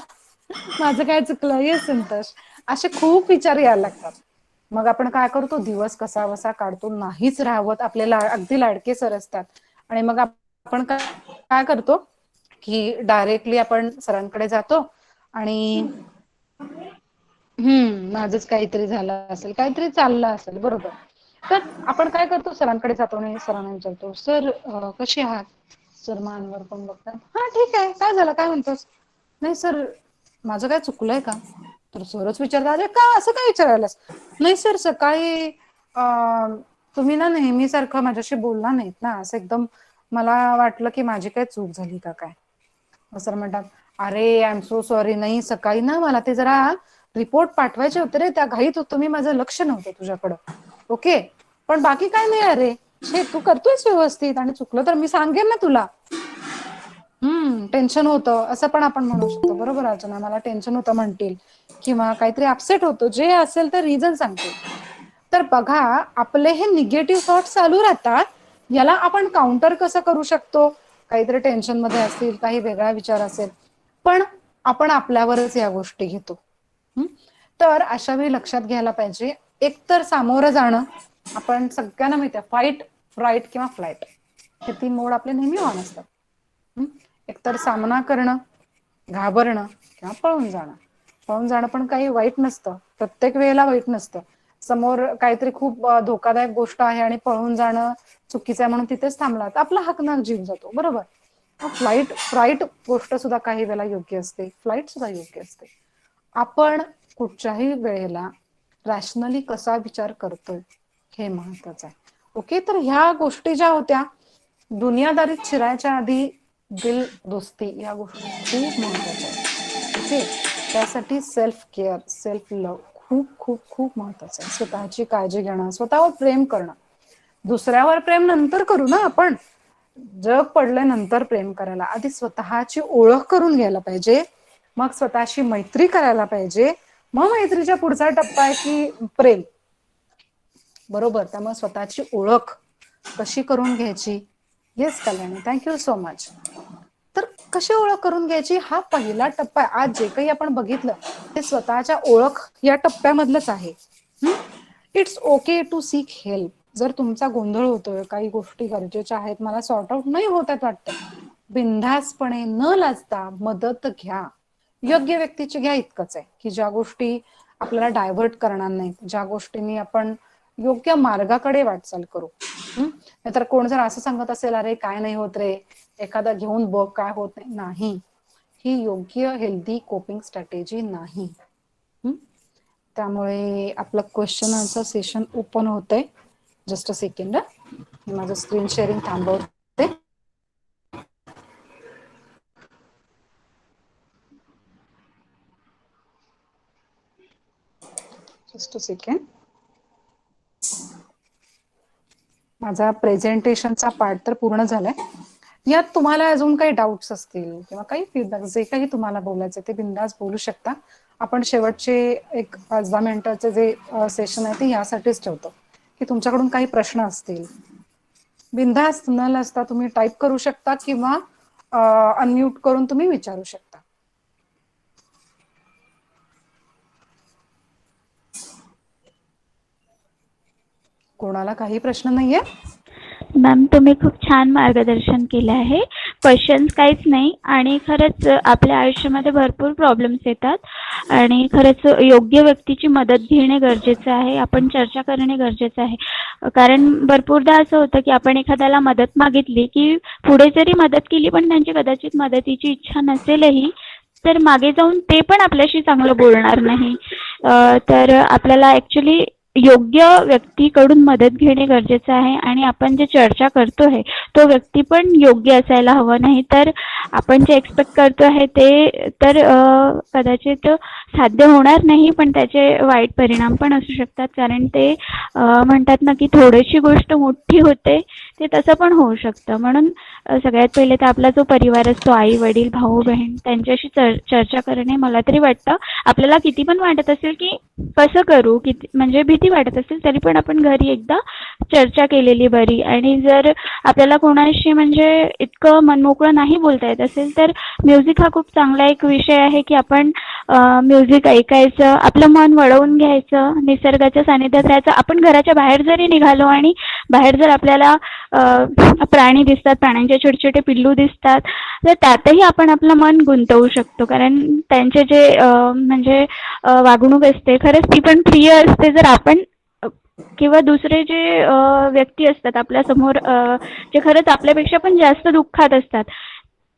माझं काय चुकलं, ये संतोष. असे खूप विचार यायला लागतात. मग आपण काय करतो, दिवस कसा बसा काढतो, नाहीच राहवत, आपल्याला अगदी लाडके सर असतात, आणि मग आपण काय करतो की डायरेक्टली आपण सरांकडे जातो आणि माझंच काहीतरी झालं असेल, काहीतरी चाललं असेल, बरोबर. तर आपण काय करतो, सरांकडे जातो आणि सरांना विचारतो, सर कशी आहात. सर मानवर पण बघतात, हा ठीक आहे, काय झालं, काय म्हणतोस. नाही सर, माझं काय चुकलंय का. तर सरच विचारतात, अरे का असं काय विचारायलास. नाही सर, सकाळी तुम्ही ना नेहमीसारखं माझ्याशी बोलला नाहीत ना, असं एकदम मला वाटलं की माझी काय चूक झाली का काय. सर म्हणतात, अरे आय एम सो सॉरी, नाही सकाळी ना मला ते जरा रिपोर्ट पाठवायचे होते रे, त्या घाईत होतो मी, माझं लक्ष नव्हतं तुझ्याकडं. ओके, पण बाकी काय नाही, अरे छे तू करतोयस व्यवस्थित, आणि चुकलं तर मी सांगेन ना तुला. टेन्शन होतं असं पण आपण म्हणू शकतो, बरोबर अर्चना, मला टेन्शन होतं म्हणतील, किंवा काहीतरी अपसेट होतो, जे असेल तर रिझन सांगतील. तर बघा, आपले हे निगेटिव्ह थॉट्स चालू राहतात, याला आपण काउंटर कसं करू शकतो. काहीतरी टेन्शन मध्ये असतील, काही वेगळा विचार असेल, पण आपण आपल्यावरच या गोष्टी घेतो. तर अशा वेळी लक्षात घ्यायला पाहिजे, एकतर सामोरं जाणं, आपण सगळ्यांना माहिती आहे फाईट, फ्राईट किंवा फ्लाईट, हे 3 मोड आपले नेहमी ऑन असतात. एकतर सामना करणं, घाबरणं किंवा पळून जाणं. पळून जाणं पण काही वाईट नसतं, प्रत्येक वेळेला वाईट नसतं. समोर काहीतरी खूप धोकादायक गोष्ट आहे आणि पळून जाणं चुकीचं आहे म्हणून तिथेच थांबला तर आपला हकनाक जीव जातो, बरोबर. फ्लाईट गोष्ट सुद्धा काही वेळेला योग्य असते, फ्लाईट सुद्धा योग्य असते. आपण कुठच्याही वेळेला रॅशनली कसा विचार करतोय हे महत्वाचं आहे. ओके, तर ह्या गोष्टी ज्या होत्या दुनियादारीत शिरायच्या आधी दिल दोस्ती या गोष्टी खूप महत्वाच्या आहेत. ओके, त्यासाठी सेल्फ केअर, सेल्फ लव्ह खूप खूप खूप महत्वाचं आहे. स्वतःची काळजी घेणं, स्वतःवर प्रेम करणं. दुसऱ्यावर प्रेम नंतर करू ना आपण, जग पडलंय नंतर प्रेम करायला. आधी स्वतःची ओळख करून घ्यायला पाहिजे, मग स्वतःशी मैत्री करायला पाहिजे, मग मैत्रीच्या पुढचा टप्पा आहे की प्रेम, बरोबर. त्यामुळे स्वतःची ओळख कशी करून घ्यायची. Yes Kalyani, thank you so much. तर कशी ओळख करून घ्यायची हा पहिला टप्पा आहे. आज जे काही आपण बघितलं ते स्वतःच्या ओळख या टप्प्यामधलंच आहे. It's okay to seek help. जर तुमचा गोंधळ होतोय, काही गोष्टी गरजेच्या आहेत, मला सॉर्ट आउट नाही होतात वाटतं, बिनधास्तपणे न लाजता मदत घ्या. योग्य व्यक्तीची घ्या, इतकंच आहे की ज्या गोष्टी आपल्याला डायव्हर्ट करणार नाहीत, ज्या गोष्टींनी आपण योग्य मार्गाकडे वाटचाल करू. नाहीतर कोण जर असं सांगत असेल अरे काय नाही होत रे, एखादा घेऊन बघ काय होत नाही, ही योग्य हेल्दी कोपिंग स्ट्रॅटेजी नाही. त्यामुळे आपलं क्वेश्चन आन्सर सेशन ओपन होतंय. जस्ट अ सेकंड, माझं स्क्रीन शेअरिंग थांबवते. Just a second. माझा प्रेझेंटेशनचा पार्ट तर पूर्ण झालाय. यात तुम्हाला अजून काही डाऊट्स असतील किंवा काही फीडबॅक, जे काही तुम्हाला बोलायचं ते बिंदास बोलू शकता. आपण शेवटचे एक 5-10 मिनिटाचे जे सेशन आहे ते यासाठीच ठेवतो की तुमच्याकडून काही प्रश्न असतील, बिंदास न लाजता तुम्ही टाईप करू शकता किंवा अनम्यूट करून तुम्ही विचारू शकता. कोणाला काही प्रश्न नाहीये? मॅम तुम्ही खूप छान मार्गदर्शन केलं आहे. क्वेश्चन्स काहीच नाही आणि खरंच आपल्या आयुष्यामध्ये भरपूर प्रॉब्लेम्स येतात आणि खरंच योग्य व्यक्तीची मदत घेणे गरजेचं आहे. आपण चर्चा करणे गरजेचं आहे. कारण भरपूरदा असं होतं की आपण एखाद्याला मदत मागितली की पुढे जरी मदत केली पण त्यांची कदाचित मदतीची इच्छा नसेलही, तर मागे जाऊन ते पण आपल्याशी चांगलं बोलणार नाही. तर आपल्याला ॲक्च्युली योग्य व्यक्तीकडून मदत घेणे गरजेचं आहे आणि आपण जे चर्चा करतो आहे तो व्यक्ती पण योग्य असायला हवं. नाही तर आपण जे एक्सपेक्ट करतो आहे ते तर कदाचित साध्य होणार नाही, पण त्याचे वाईट परिणाम पण असू शकतात. कारण ते म्हणतात ना की थोडीशी गोष्ट मोठी होते, ते तसं पण होऊ शकतं. म्हणून सगळ्यात पहिले तर आपला जो परिवार असतो, आई वडील भाऊ बहीण, त्यांच्याशी चर्चा करणे मला तरी वाटतं. आपल्याला किती पण वाटत असेल की कसं करू, किती म्हणजे भीती वाटत असेल तरी पण आपण घरी एकदा चर्चा केलेली बरी. आणि जर आपल्याला कोणाशी म्हणजे इतकं मनमोकळं नाही बोलता येत असेल तर म्युझिक हा खूप चांगला एक विषय आहे की आपण म्युझिक ऐकायचं, आपलं मन वळवून घ्यायचं, निसर्गाच्या सानिध्यात राहायचं. आपण घराच्या बाहेर जरी निघालो आणि बाहेर जर आपल्याला प्राणी दिसतात, प्राण्यांचे छोटे छोटे पिल्लू दिसतात, तर त्यातही आपण आपलं मन गुंतवू शकतो. कारण त्यांचे जे म्हणजे वागणूक असते खरंच ती पण प्रिय असते. जर आपण किंवा दुसरे जे व्यक्ती असतात आपल्यासमोर जे खरंच आपल्यापेक्षा पण जास्त दुःखात असतात,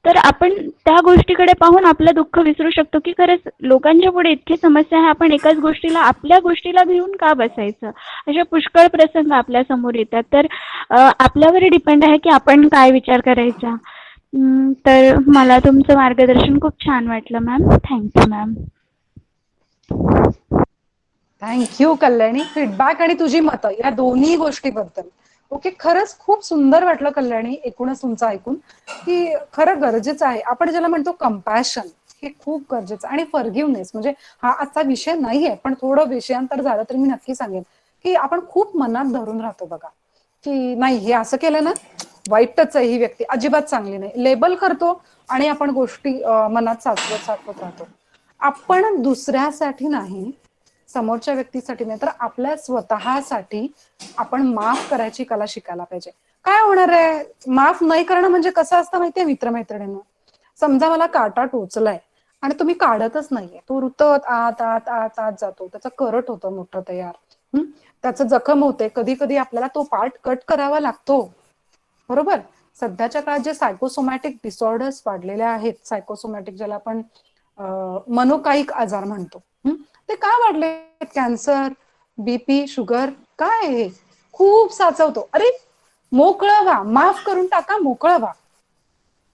तर आपण त्या गोष्टीकडे पाहून आपलं दुःख विसरू शकतो की खरंच लोकांच्या पुढे इतकी समस्या आहे, आपण एकाच गोष्टीला आपल्या गोष्टीला घेऊन का बसायचं. अशा पुष्कळ प्रसंग आपल्यासमोर येतात. तर आपल्यावर डिपेंड आहे की आपण काय विचार करायचा. तर मला तुमचं मार्गदर्शन खूप छान वाटलं ma'am. Thank you ma'am. Thank you Kalyani. Feedback आणि तुझी मतं या दोन्ही गोष्टीबद्दल ओके, खरंच खूप सुंदर वाटलं कल्याणी एकूणच तुमचं ऐकून की खरं गरजेचं आहे. आपण ज्याला म्हणतो कंपॅशन, हे खूप गरजेचं. आणि फॉरगिव्हनेस म्हणजे हा आजचा विषय नाहीये, पण थोडं विषयांतर झालं तर मी नक्की सांगेन की आपण खूप मनात धरून राहतो बघा की नाही हे असं केलं ना वाईटच आहे, ही व्यक्ती अजिबात चांगली नाही, लेबल करतो आणि आपण गोष्टी मनात साठवत राहतो. आपण दुसऱ्यासाठी नाही, समोरच्या व्यक्तीसाठी नाही, तर आपल्या स्वतःसाठी आपण माफ करायची कला शिकायला पाहिजे. काय होणार आहे माफ नाही करणं म्हणजे कसं असतं माहितीये मित्रमैत्रिणींना, समजा मला काटा टोचलाय आणि तुम्ही काढतच नाहीये. तो रुतत आत आत आत आत जातो, त्याचा करट होतं मोठं तयार. त्याचं जखम होते, कधी कधी आपल्याला तो पार्ट कट करावा लागतो. बरोबर. सध्याच्या काळात जे सायकोसोमॅटिक डिसऑर्डर्स वाढलेले आहेत, सायकोसोमॅटिक ज्याला आपण मनोकायिक आजार म्हणतो, ते का वाढले? कॅन्सर, बीपी, शुगर, काय आहे? खूप साचवतो. अरे मोकळं व्हा, माफ करून टाका, मोकळं व्हा.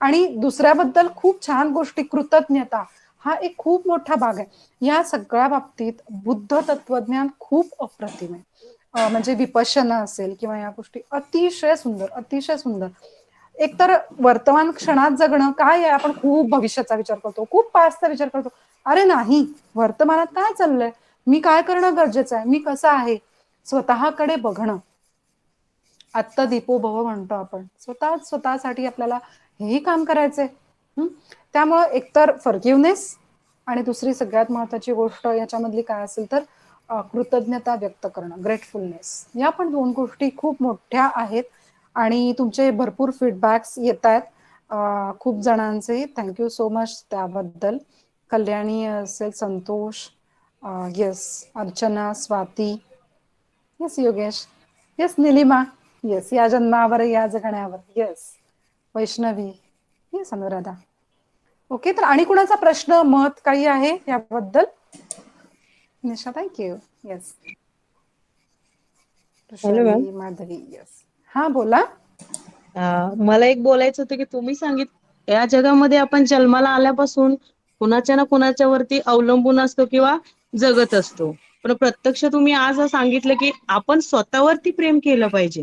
आणि दुसऱ्याबद्दल खूप छान गोष्टी, कृतज्ञता, हा एक खूप मोठा भाग आहे. या सगळ्या बाबतीत बुद्ध तत्वज्ञान खूप अप्रतिम आहे. म्हणजे विपश्यना असेल किंवा या गोष्टी अतिशय सुंदर, अतिशय सुंदर. एकतर वर्तमान क्षणात जगणं काय आहे, आपण खूप भविष्याचा विचार करतो, खूप पास्टचा विचार करतो. अरे नाही, वर्तमानात काय चाललंय, मी काय करणं गरजेचं आहे, मी कसं आहे, स्वतःकडे बघणं. आत्ता दीपो भव म्हणतो आपण, स्वतःसाठी आपल्याला हेही काम करायचंय. त्यामुळं एकतर फॉरगिव्हनेस आणि दुसरी सगळ्यात महत्वाची गोष्ट याच्यामधली काय असेल तर कृतज्ञता व्यक्त करणं, ग्रेटफुलनेस. या पण 2 गोष्टी खूप मोठ्या आहेत आणि तुमचे भरपूर फीडबॅक्स येत आहेत खूप जणांचे. थँक्यू सो मच त्याबद्दल. कल्याणी असेल, Santosh, yes, Archana, Swati, yes Yogesh, yes Nilima, yes या जन्मावर या जगण्यावर, yes Vaishnavi, yes Anuradha. Okay, तर आणि कुणाचा प्रश्न, मत काही आहे याबद्दल? Nisha, thank you. Yes, hello ma'am. Madhavi, yes. हा बोला. मला एक बोलायचं होतं की तुम्ही या जगामध्ये आपण जन्माला आल्यापासून कुणाच्या ना कुणाच्या वरती अवलंबून असतो किंवा जगत असतो. पण प्रत्यक्ष तुम्ही आज सांगितलं की आपण स्वतःवरती प्रेम केलं पाहिजे.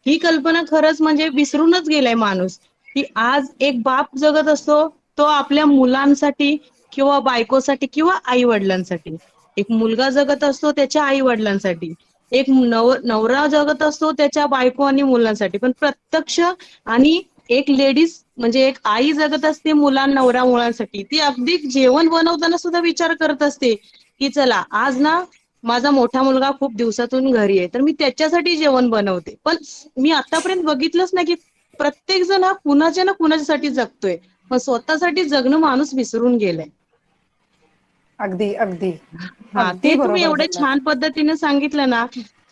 ही कल्पना खरंच म्हणजे विसरूनच गेलाय माणूस, की आज एक बाप जगत असतो तो आपल्या मुलांसाठी किंवा बायकोसाठी किंवा आई वडिलांसाठी. एक मुलगा जगत असतो त्याच्या आई वडिलांसाठी. एक नवरा जगत असतो त्याच्या बायको आणि मुलांसाठी. पण प्रत्यक्ष आणि एक लेडीज म्हणजे एक आई जगत असते नवरा मुलांसाठी. ती अगदी जेवण बनवताना सुद्धा विचार करत असते की चला आज ना माझा मोठा मुलगा खूप दिवसातून घरी आहे तर मी त्याच्यासाठी जेवण बनवते. पण मी आतापर्यंत बघितलंच नाही की प्रत्येक जण हा कुणाच्या ना कुणाच्यासाठी जगतोय, पण स्वतःसाठी जगणं माणूस विसरून गेलाय. अगदी अगदी हा, अगदी ते तुम्ही बरोबर एवढे बोललात. छान पद्धतीने सांगितलं ना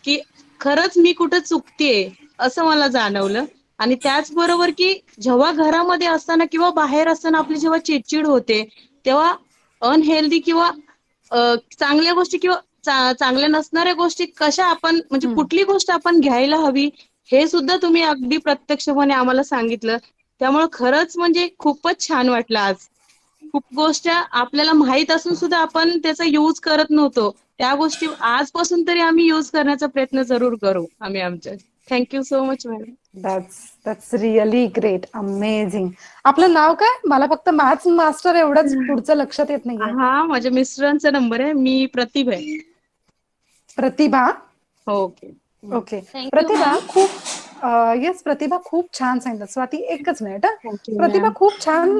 की खरंच मी कुठं चुकतेय असं मला जाणवलं. आणि त्याचबरोबर की जेव्हा घरामध्ये असताना किंवा बाहेर असताना आपली जेव्हा चिडचिड होते तेव्हा अनहेल्दी किंवा चांगल्या गोष्टी किंवा चांगल्या नसणाऱ्या गोष्टी कशा आपण म्हणजे कुठली गोष्ट आपण घ्यायला हवी हे सुद्धा तुम्ही अगदी प्रत्यक्षपणे आम्हाला सांगितलं. त्यामुळे खरंच म्हणजे खूपच छान वाटलं आज. खूप गोष्टी आपल्याला माहित असून सुद्धा आपण त्याचा यूज करत नव्हतो. त्या गोष्टी आजपासून तरी आम्ही यूज करण्याचा प्रयत्न जरूर करू आम्ही आमच्या. Thank you so much madam. That's really great, amazing. आपलं नाव काय? मला फक्त मॅथ्स मास्टर एवढंच पुढचं लक्षात येत नाहीये. हा, माझ्या मिस्टरांचा नंबर आहे. मी प्रतिभा आहे. प्रतिभा. ओके ओके, थँक्यू प्रतिभा मॅम. खूप येस, प्रतिभा खूप छान सांगितलं. स्वाती एकच मिनिट. थँक्यू प्रतिभा मॅम. खूप छान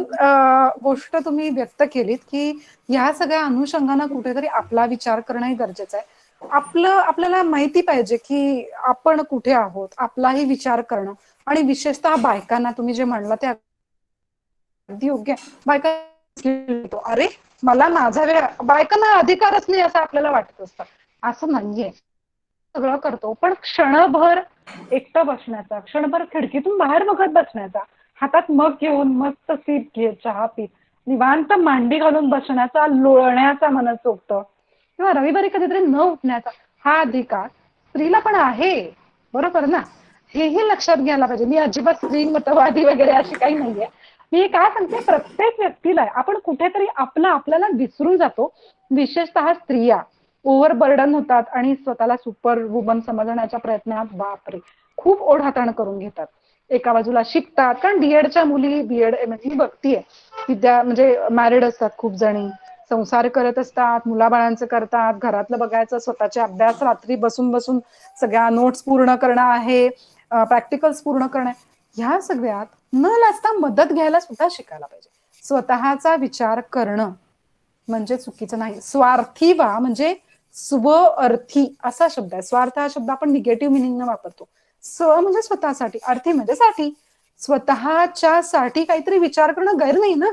गोष्ट तुम्ही व्यक्त केलीत की या सगळ्या अनुषंगानं कुठेतरी आपला विचार करणंही गरजेचं आहे. आपल्याला माहिती पाहिजे की आपण कुठे आहोत, आपलाही विचार करणं. आणि विशेषतः बायकांना तुम्ही जे म्हणलं ते अगदी योग्य आहे. बायका अरे मला माझा वेळ, बायकांना अधिकारच नाही असं आपल्याला वाटत असतं. असं नाहीये, सगळं करतो. पण क्षणभर एकटं बसण्याचा, क्षणभर खिडकीतून बाहेर बघत बसण्याचा, हातात मग घेऊन मस्त सीप घेत चहा पीत निवांत मांडी घालून बसण्याचा, लोळण्याचा मनसोक्त किंवा रविवारी कधीतरी न उठण्याचा हा अधिकार स्त्रीला पण आहे. बरोबर ना? हेही लक्षात घ्यायला पाहिजे. मी अजिबात स्त्री मतवादी वगैरे अशी काही नाहीये. मी काय सांगते, प्रत्येक व्यक्तीला आपण कुठेतरी आपल्याला विसरून जातो. विशेषतः स्त्रिया ओव्हरबर्डन होतात आणि स्वतःला सुपर वुमन समजण्याच्या प्रयत्नात बापरे खूप ओढाताण करून घेतात. एका बाजूला शिकतात, कारण बीएडच्या मुली, बीएड मी बघतीये म्हणजे मॅरिड असतात खूप जणी, संसार करत असतात, मुलाबाळांचं करतात, घरातलं बघायचं, स्वतःचे अभ्यास रात्री बसून बसून सगळ्या नोट्स पूर्ण करणं आहे, प्रॅक्टिकल्स पूर्ण करणं. ह्या सगळ्यात न लाजता मदत घ्यायला सुद्धा शिकायला पाहिजे. स्वतःचा विचार करणं म्हणजे चुकीचं नाही. स्वार्थी व्हा म्हणजे स्वार्थी असा शब्द आहे. स्वार्थ हा शब्द आपण निगेटिव्ह मिनिंग न वापरतो. स्व म्हणजे स्वतःसाठी, अर्थी म्हणजे साठी. स्वतःच्या साठी काहीतरी विचार करणं गैर नाही ना.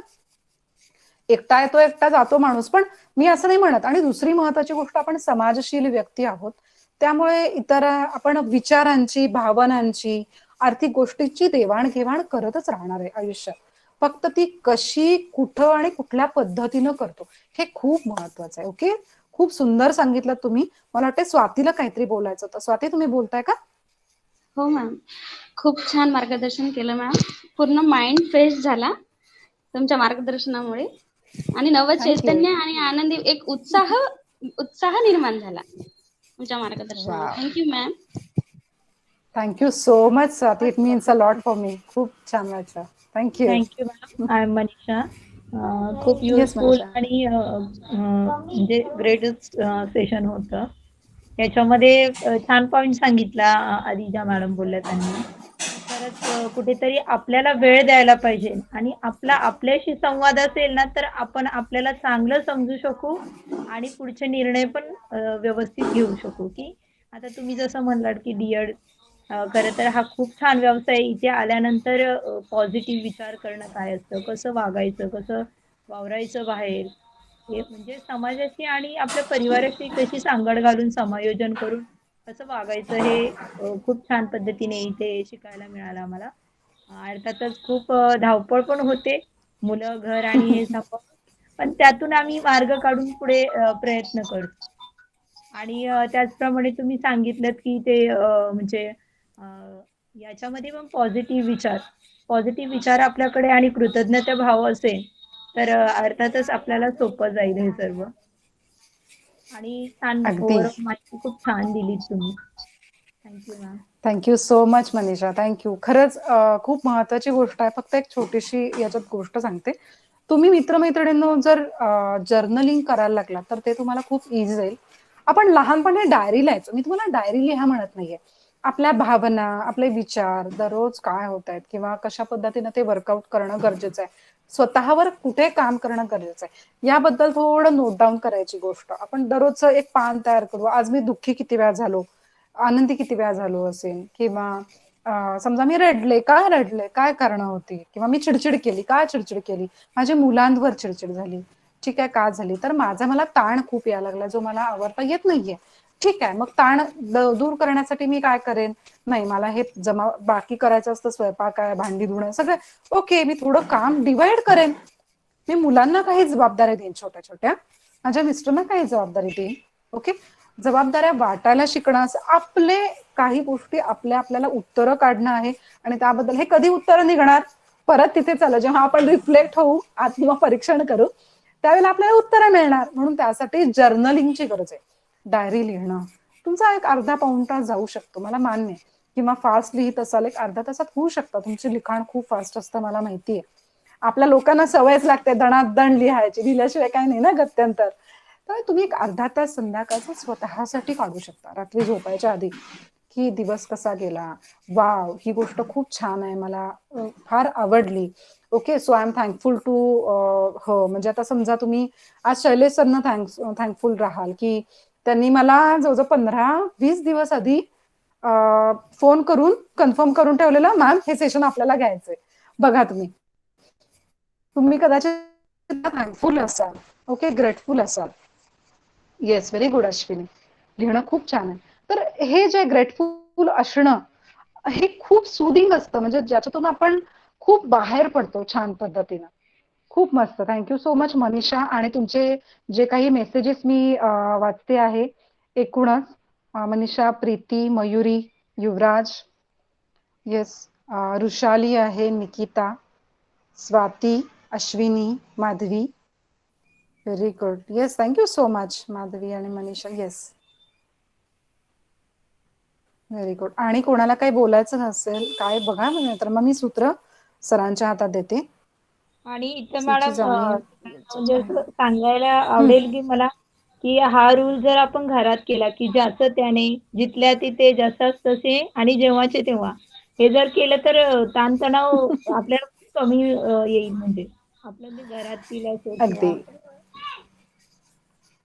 एकटा येतो एकटा जातो माणूस, पण मी असं नाही म्हणत. आणि दुसरी महत्वाची गोष्ट, आपण समाजशील व्यक्ती आहोत, त्यामुळे इतर आपण विचारांची, भावनांची, आर्थिक गोष्टींची देवाणघेवाण करतच राहणार आहे आयुष्यात. फक्त ती कशी, कुठं आणि कुठल्या पद्धतीनं करतो हे खूप महत्वाचं आहे. ओके, खूप सुंदर सांगितलं तुम्ही. मला वाटतं स्वातीला काहीतरी बोलायचं होतं. स्वाती, तुम्ही बोलताय का? हो मॅम, खूप छान मार्गदर्शन केलं मॅम. पूर्ण माइंड फ्रेश झाला तुमच्या मार्गदर्शनामुळे, आणि नव Thank you. चैतन्य आणि आनंदी एक उत्साह निर्माण झाला तुमच्या मार्गदर्शनामुळे. Wow. Thank you ma'am. Thank you so much Swati. It means a lot for me. खूप छान वाटलं. Thank you. Thank you ma'am. I am Manisha. खूप Yes, युजफुल मनीषा. आणि म्हणजे ग्रेटच सेशन होतं. याच्यामध्ये छान पॉइंट सांगितला आदिजा मॅडम बोलल्या त्यांनी. खरंच कुठेतरी आपल्याला वेळ द्यायला पाहिजे, आणि आपल्याशी संवाद असेल ना, तर आपण आपल्याला चांगलं समजू शकू आणि पुढचे निर्णय पण व्यवस्थित घेऊ शकू. की आता तुम्ही जसं म्हणलात की डीएड खरं तर हा खूप छान व्यवसाय आहे. इथे आल्यानंतर पॉझिटिव्ह विचार करणं काय असतं, कसं वागायचं, कसं वावरायचं बाहेर, हे म्हणजे समाजाशी आणि आपल्या परिवाराशी कशी सांगड घालून समायोजन करून कसं वागायचं, हे खूप छान पद्धतीने इथे शिकायला मिळालं आम्हाला. अर्थातच खूप धावपळ पण होते, मुलं, घर आणि हे सांभाळून, पण त्यातून आम्ही मार्ग काढून पुढे प्रयत्न करतो. आणि त्याचप्रमाणे तुम्ही सांगितलंत की ते म्हणजे याच्यामध्ये पण पॉझिटिव्ह विचार आपल्याकडे आणि कृतज्ञता भाव असेल, तर अर्थातच आपल्याला सोपं जाईल हे सर्व. आणि छान अगदी. ओव्हरऑल माहिती खूप छान दिलीत तुम्ही. Thank you ma'am. Thank you so much Manisha. Thank you. खरंच खूप महत्वाची गोष्ट आहे. फक्त एक छोटीशी याच्यात गोष्ट सांगते. तुम्ही मित्रमैत्रिणींनो जर जर्नलिंग करायला लागला तर ते तुम्हाला खूप इझी जाईल. आपण लहानपणी डायरी लिहायचो. मी तुम्हाला डायरी लिहा म्हणत नाहीये. आपल्या भावना, आपले विचार दररोज काय होत आहेत किंवा कशा पद्धतीने ते वर्कआउट करणं गरजेचं आहे, स्वतःवर कुठे काम करणं गरजेचं आहे, याबद्दल थोडं नोट डाऊन करायची गोष्ट. आपण दररोजचं एक पान तयार करू. आज मी दुःखी किती वेळा झालो, आनंदी किती वेळा झालो असेल, किंवा समजा मी रडले, काय कारण होती, किंवा मी चिडचिड केली, काय चिडचिड केली, माझ्या मुलांवर चिडचिड झाली, ठीक आहे, का झाली, तर मला ताण खूप यायला लागला जो मला आवरता येत नाहीये. ठीक आहे, मग ताण दूर करण्यासाठी मी काय करेन, नाही मला हे बाकी करायचं असतं, स्वयंपाक आहे, भांडी धुणं सगळं, ओके, मी थोडं काम डिवाइड करेन. मी मुलांना काही जबाबदाऱ्या देईन छोट्या छोट्या, माझ्या मिस्टरना काही जबाबदारी देईन. ओके, जबाबदाऱ्या वाटायला शिकणं, आपले काही गोष्टी आपल्याला उत्तरं काढणं आहे. आणि त्याबद्दल हे कधी उत्तरं निघणार, परत तिथे चला जेव्हा आपण रिफ्लेक्ट होऊ, आत्मपरीक्षण करू, त्यावेळेला आपल्याला उत्तरं मिळणार. म्हणून त्यासाठी जर्नलिंगची गरज आहे. डायरी लिहिणं तुमचा एक अर्धा पाऊण तास जाऊ शकतो, मला मान्य आहे. किंवा फास्ट लिहित असाल एक अर्धा तासात होऊ शकतं. तुमचे लिखाण खूप फास्ट असतं, मला माहितीये. आपल्या लोकांना सवयच लागते दणादण लिहायची, लिहिल्याशिवाय काही नाही ना गत्यंतर. तर तुम्ही एक अर्धा तास संध्याकाळचा स्वतःसाठी काढू शकता, रात्री झोपायच्या आधी, की दिवस कसा गेला, वाव ही गोष्ट खूप छान आहे, मला फार आवडली. Okay, so I am thankful to हो. म्हणजे आता समजा तुम्ही आज शैलेश सरना थँकफुल राहाल की त्यांनी मला जवळजवळ 15-20 दिवस आधी फोन करून कन्फर्म करून ठेवलेलं, मॅम हे सेशन आपल्याला घ्यायचंय. बघा तुम्ही कदाचित थँकफुल असाल, ओके, ग्रेटफुल असाल. येस, व्हेरी गुड अश्विनी, लिहिणं खूप छान आहे. तर हे जे ग्रेटफुल असणं हे खूप सुदिंग असतं, म्हणजे ज्याच्यातून आपण खूप बाहेर पडतो छान पद्धतीनं. खूप मस्त. Thank you so much Manisha. आणि तुमचे जे काही मेसेजेस मी वाचते आहे एकूणच, मनीषा, प्रीती, मयुरी, युवराज, येस, रुशाली आहे, Nikita, Swati, Ashwini, Madhavi, very good. Yes, thank you so much Madhavi आणि मनीषा. Yes, very good. आणि कोणाला काही बोलायचं नसेल काय बघा, तर मग मी सूत्र सरांच्या हातात देते. आणि इथं सूची मॅडम म्हणजे जाणीव. असं सांगायला आवडेल की मला, की हा रूल जर आपण घरात केला, की ज्याचं त्याने, जिथल्या तिथे, जसाच तसे आणि जेव्हाचे तेव्हा, हे जर केलं तर ताणतणाव आपल्याला खूप कमी येईल. म्हणजे आपलं जे घरातील असो अगदी किंवा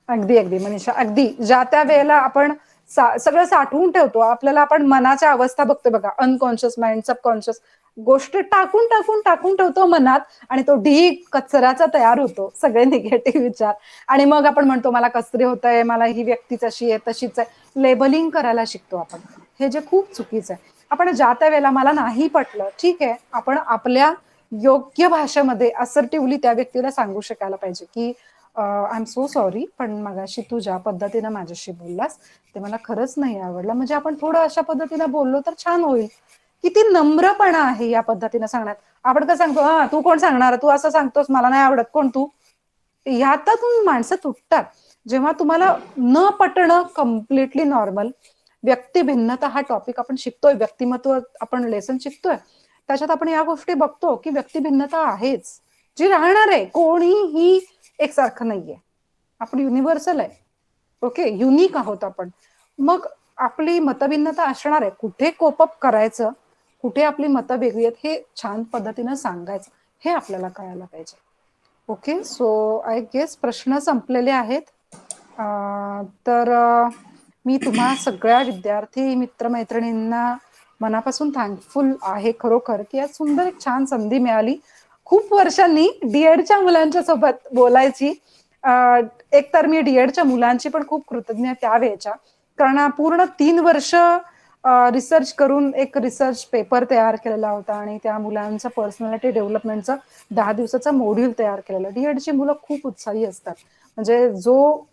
अगदी अगदी मनीषा, अगदी ज्या त्या वेळेला आपण सगळं साठवून ठेवतो. आपल्याला आपण मनाच्या अवस्था बघतो बघा, अनकॉन्शियस माइंड, सबकॉन्शियस, गोष्ट टाकून टाकून टाकून ठेवतो मनात आणि तो ढीग कचऱ्याचा तयार होतो, सगळे निगेटिव्ह विचार. आणि मग आपण म्हणतो मला कसतरी होतंय, मला ही व्यक्तीच अशी आहे तशीच आहे, लेबलिंग करायला शिकतो आपण. हे जे खूप चुकीचं आहे. आपण ज्या त्या वेळेला मला नाही पटलं, ठीक आहे, आपण आपल्या योग्य भाषेमध्ये असर्टिव्हली त्या व्यक्तीला सांगू शकायला पाहिजे की आय एम सो सॉरी, पण मगाशी तू ज्या पद्धतीनं माझ्याशी बोललास ते मला खरंच नाही आवडलं. म्हणजे आपण थोडं अशा पद्धतीनं बोललो तर छान होईल. किती नम्रपणा आहे या पद्धतीनं सांगण्यात. आपण कसं सांगतो, हा तू कोण सांगणार, तू असं सांगतोस मला नाही आवडत, कोण तू. ह्यातून माणसं तुटतात. जेव्हा तुम्हाला न पटणं कम्प्लिटली नॉर्मल, व्यक्तिभिन्नता हा टॉपिक आपण शिकतोय, व्यक्तिमत्व आपण लेसन शिकतोय, त्याच्यात आपण या गोष्टी बघतो की व्यक्तिभिन्नता आहेच, जी राहणार आहे. कोणीही एकसारखं नाहीये, आपण युनिव्हर्सल आहे. ओके, युनिक आहोत आपण. मग आपली मतभिन्नता असणार आहे, कुठे कोपअप करायचं, कुठे आपली मतं वेगळी आहेत हे छान पद्धतीनं सांगायचं, हे आपल्याला कळायला पाहिजे. ओके, सो आय गेस प्रश्न संपलेले आहेत. तर मी तुम्हा सगळ्या विद्यार्थी मित्रमैत्रिणींना मनापासून थँकफुल आहे खरोखर की आज सुंदर एक छान संधी मिळाली खूप वर्षांनी डीएडच्या मुलांच्या सोबत बोलायची. एक तर मी डीएडच्या मुलांची पण खूप कृतज्ञ त्यावेळेच्या, कारण पूर्ण 3 वर्ष रिसर्च करून एक रिसर्च पेपर तयार केलेला होता आणि त्या मुलांचं पर्सनॅलिटी डेव्हलपमेंटचं 10 दिवसाचा मॉड्यूल तयार केलेला. डीएडची मुलं खूप उत्साही असतात. म्हणजे जो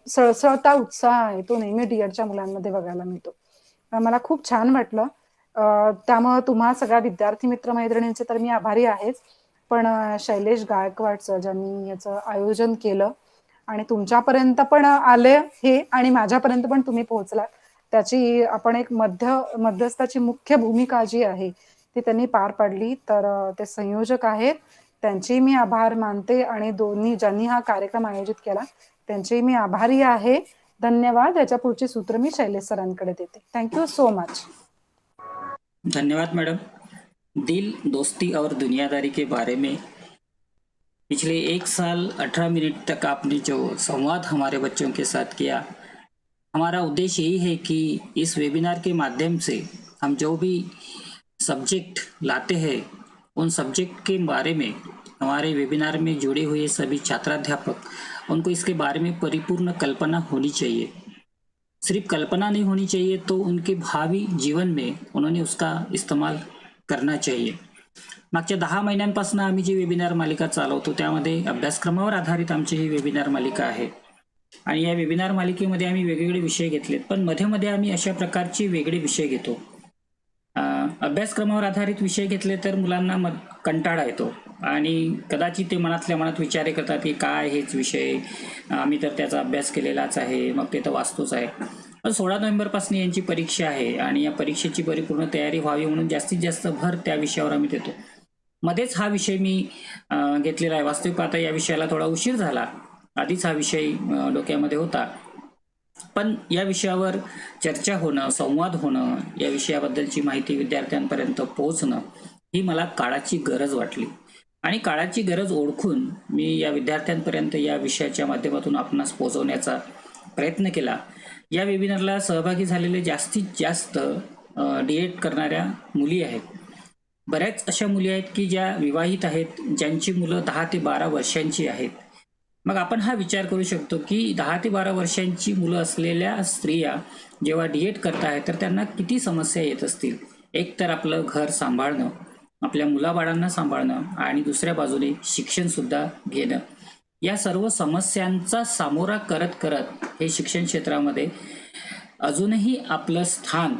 सळसळता उत्साह आहे तो नेहमी डीएडच्या मुलांमध्ये बघायला मिळतो. मला खूप छान वाटलं. त्यामुळे तुम्हा सगळ्या विद्यार्थी मित्रमैत्रिणींचे तर मी आभारी आहेच, पण शैलेश गायकवाडचं ज्यांनी याचं आयोजन केलं आणि तुमच्यापर्यंत पण आले हे आणि माझ्यापर्यंत पण तुम्ही पोहोचलात, त्याची आपण एक मध्यस्थाची मुख्य भूमिका जी आहे ती त्यांनी पार पाडली. तर ते संयोजक आहेत, त्यांचे मी आभार मानते आणि दोन्ही ज्यांनी हा कार्यक्रम आयोजित केला त्यांचे मी आभारी आहे. धन्यवाद. याच्या पुढची सूत्र मी शैलेश सरांकडे देते. Thank you so much. धन्यवाद मैडम। दिल, दोस्ती और दुनियादारी के बारे में पिछले 1 साल 18 मिनट तक आपने जो संवाद हमारे बच्चों के साथ किया, हमारा उद्देश्य यही है कि इस वेबिनार के माध्यम से हम जो भी सब्जेक्ट लाते हैं उन सब्जेक्ट के बारे में हमारे वेबिनार में जुड़े हुए सभी छात्राध्यापक उनको इसके बारे में परिपूर्ण कल्पना होनी चाहिए। सिर्फ कल्पना नहीं होनी चाहिए तो उनके भावी जीवन में उन्होंने उसका इस्तेमाल करना चाहिए। मागच्या 10 महिन्यांपासून आम्ही जी वेबिनार मालिका चालवतो त्यामध्ये अभ्यासक्रमावर आधारित आमची ही वेबिनार मालिका आहे आणि या वेबिनार मालिकेमध्ये आम्ही वेगवेगळे विषय घेतलेत, पण मध्ये मध्ये आम्ही अशा प्रकारचे वेगळे विषय घेतो। अभ्यासक्रमावर आधारित विषय घेतले तर मुलांना कंटाळा येतो आणि कदाचित ते मनातल्या मनात विचार करतात की काय हेच विषय, आम्ही तर त्याचा अभ्यास केलेलाच आहे, मग ते तर वाचतोच आहे। पण 16 नोव्हेंबरपासून यांची परीक्षा आहे आणि या परीक्षेची परिपूर्ण तयारी व्हावी म्हणून जास्तीत जास्त भर त्या विषयावर आम्ही देतो। मध्येच हा विषय मी घेतलेला आहे। वास्तविक पाहता या विषयाला थोडा उशीर झाला, आधीच हा विषय डोक्यामध्ये होता, पण या विषयावर चर्चा होणं, संवाद होणं, या विषयाबद्दलची माहिती विद्यार्थ्यांपर्यंत पोहोचणं ही मला काळाची गरज वाटली आणि काळाची गरज ओळखून मी या विद्यार्थ्यांपर्यंत या विषयाच्या माध्यमातून आपणास पोहोचवण्याचा प्रयत्न केला। या वेबिनारला सहभागी झालेले जास्तीत जास्त डीएड करणाऱ्या मुली आहेत। बऱ्याच अशा मुली आहेत की ज्या विवाहित आहेत, ज्यांची मुलं 10 ते 12 वर्षांची आहेत। मग आपण हा विचार करू शकतो की 10 ते 12 वर्षांची मुलं असलेल्या स्त्रिया जेव्हा डीएड करत आहेत तर त्यांना किती समस्या येत असतील। एक तर आपलं घर सांभाळणं, आपल्या मुलाबाळांना सांभाळणं आणि दुसऱ्या बाजूने शिक्षण सुद्धा घेणं, या सर्व समस्यांचा सामोरा करत करत हे शिक्षण क्षेत्रामध्ये अजूनही आपलं स्थान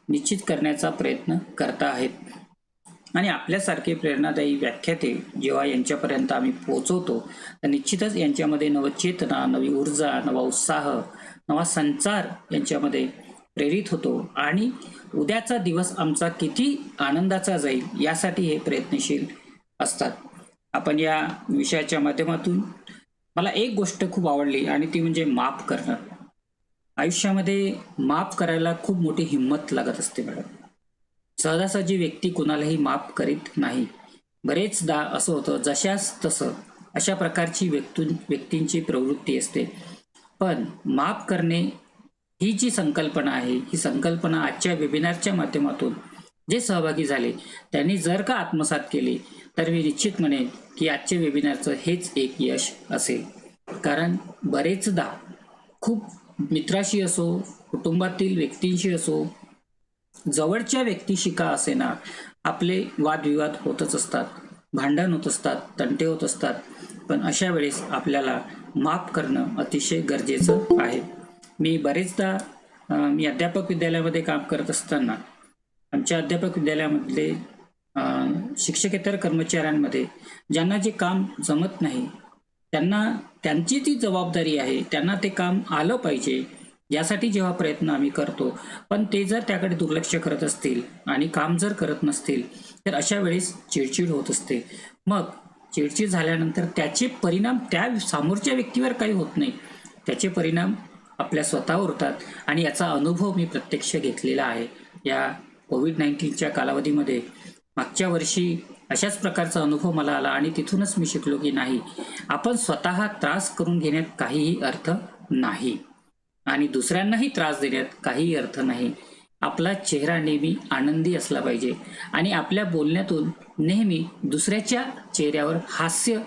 निश्चित करण्याचा प्रयत्न करत आहेत। आणि आपल्यासारखे प्रेरणादायी व्याख्याते जेव्हा यांच्यापर्यंत आम्ही पोहोचवतो तर निश्चितच यांच्यामध्ये नवचेतना, नवी ऊर्जा, नवा उत्साह, नवा संचार यांच्यामध्ये प्रेरित होतो आणि उद्याचा दिवस आमचा किती आनंदाचा जाईल यासाठी हे प्रयत्नशील असतात। आपण या विषयाच्या माध्यमातून मला एक गोष्ट खूप आवडली आणि ती म्हणजे माफ करणं। आयुष्यामध्ये माफ करायला खूप मोठी हिंमत लागत असते मॅडम। सहजासहजी व्यक्ती कुणालाही माफ करीत नाही। बरेचदा असं होतं जशास तसं अशा प्रकारची व्यक्तींची प्रवृत्ती असते, पण माफ करणे ही जी संकल्पना आहे ही संकल्पना आजच्या वेबिनारच्या माध्यमातून जे सहभागी झाले त्यांनी जर का आत्मसात केले तर मी निश्चित म्हणेन की आजचे वेबिनारचं हेच एक यश असेल. कारण बरेचदा खूप मित्राशी असो, कुटुंबातील व्यक्तींशी असो, जवळच्या व्यक्तीशी का असेना, आपले वादविवाद होतच असतात, भांडण होत असतात, तंटे होत असतात. पण अशा वेळेस आपल्याला माफ करणं अतिशय गरजेचं आहे. मी बरेचदा मी अध्यापक विद्यालयामध्ये काम करत असताना आमच्या अध्यापक विद्यालयामधले शिक्षकेतर कर्मचाऱ्यांमध्ये ज्यांना जे काम जमत नाही, त्यांना त्यांची ती जबाबदारी आहे, त्यांना ते काम आलं पाहिजे यासाठी जेव्हा प्रयत्न आम्ही करतो, पण ते जर त्याकडे दुर्लक्ष करत असतील आणि काम जर करत नसतील तर अशा वेळेस चिडचिड होत असते. मग चिडचिड झाल्यानंतर त्याचे परिणाम त्या समोरच्या व्यक्तीवर काही होत नाही, त्याचे परिणाम आपल्या स्वतःवर होतात. आणि याचा अनुभव मी प्रत्यक्ष घेतलेला आहे. या कोविड-19च्या कालावधीमध्ये मागच्या वर्षी अशाच प्रकारचा अनुभव मला आला आणि तिथूनच मी शिकलो की नाही, आपण स्वतः त्रास करून घेण्यात काहीही अर्थ नाही आणि दुसऱ्यांनाही त्रास देण्यात काहीही अर्थ नाही. आपला चेहरा नेहमी आनंदी असला पाहिजे आणि आपल्या बोलण्यातून नेहमी दुसऱ्याच्या चेहऱ्यावर हास्य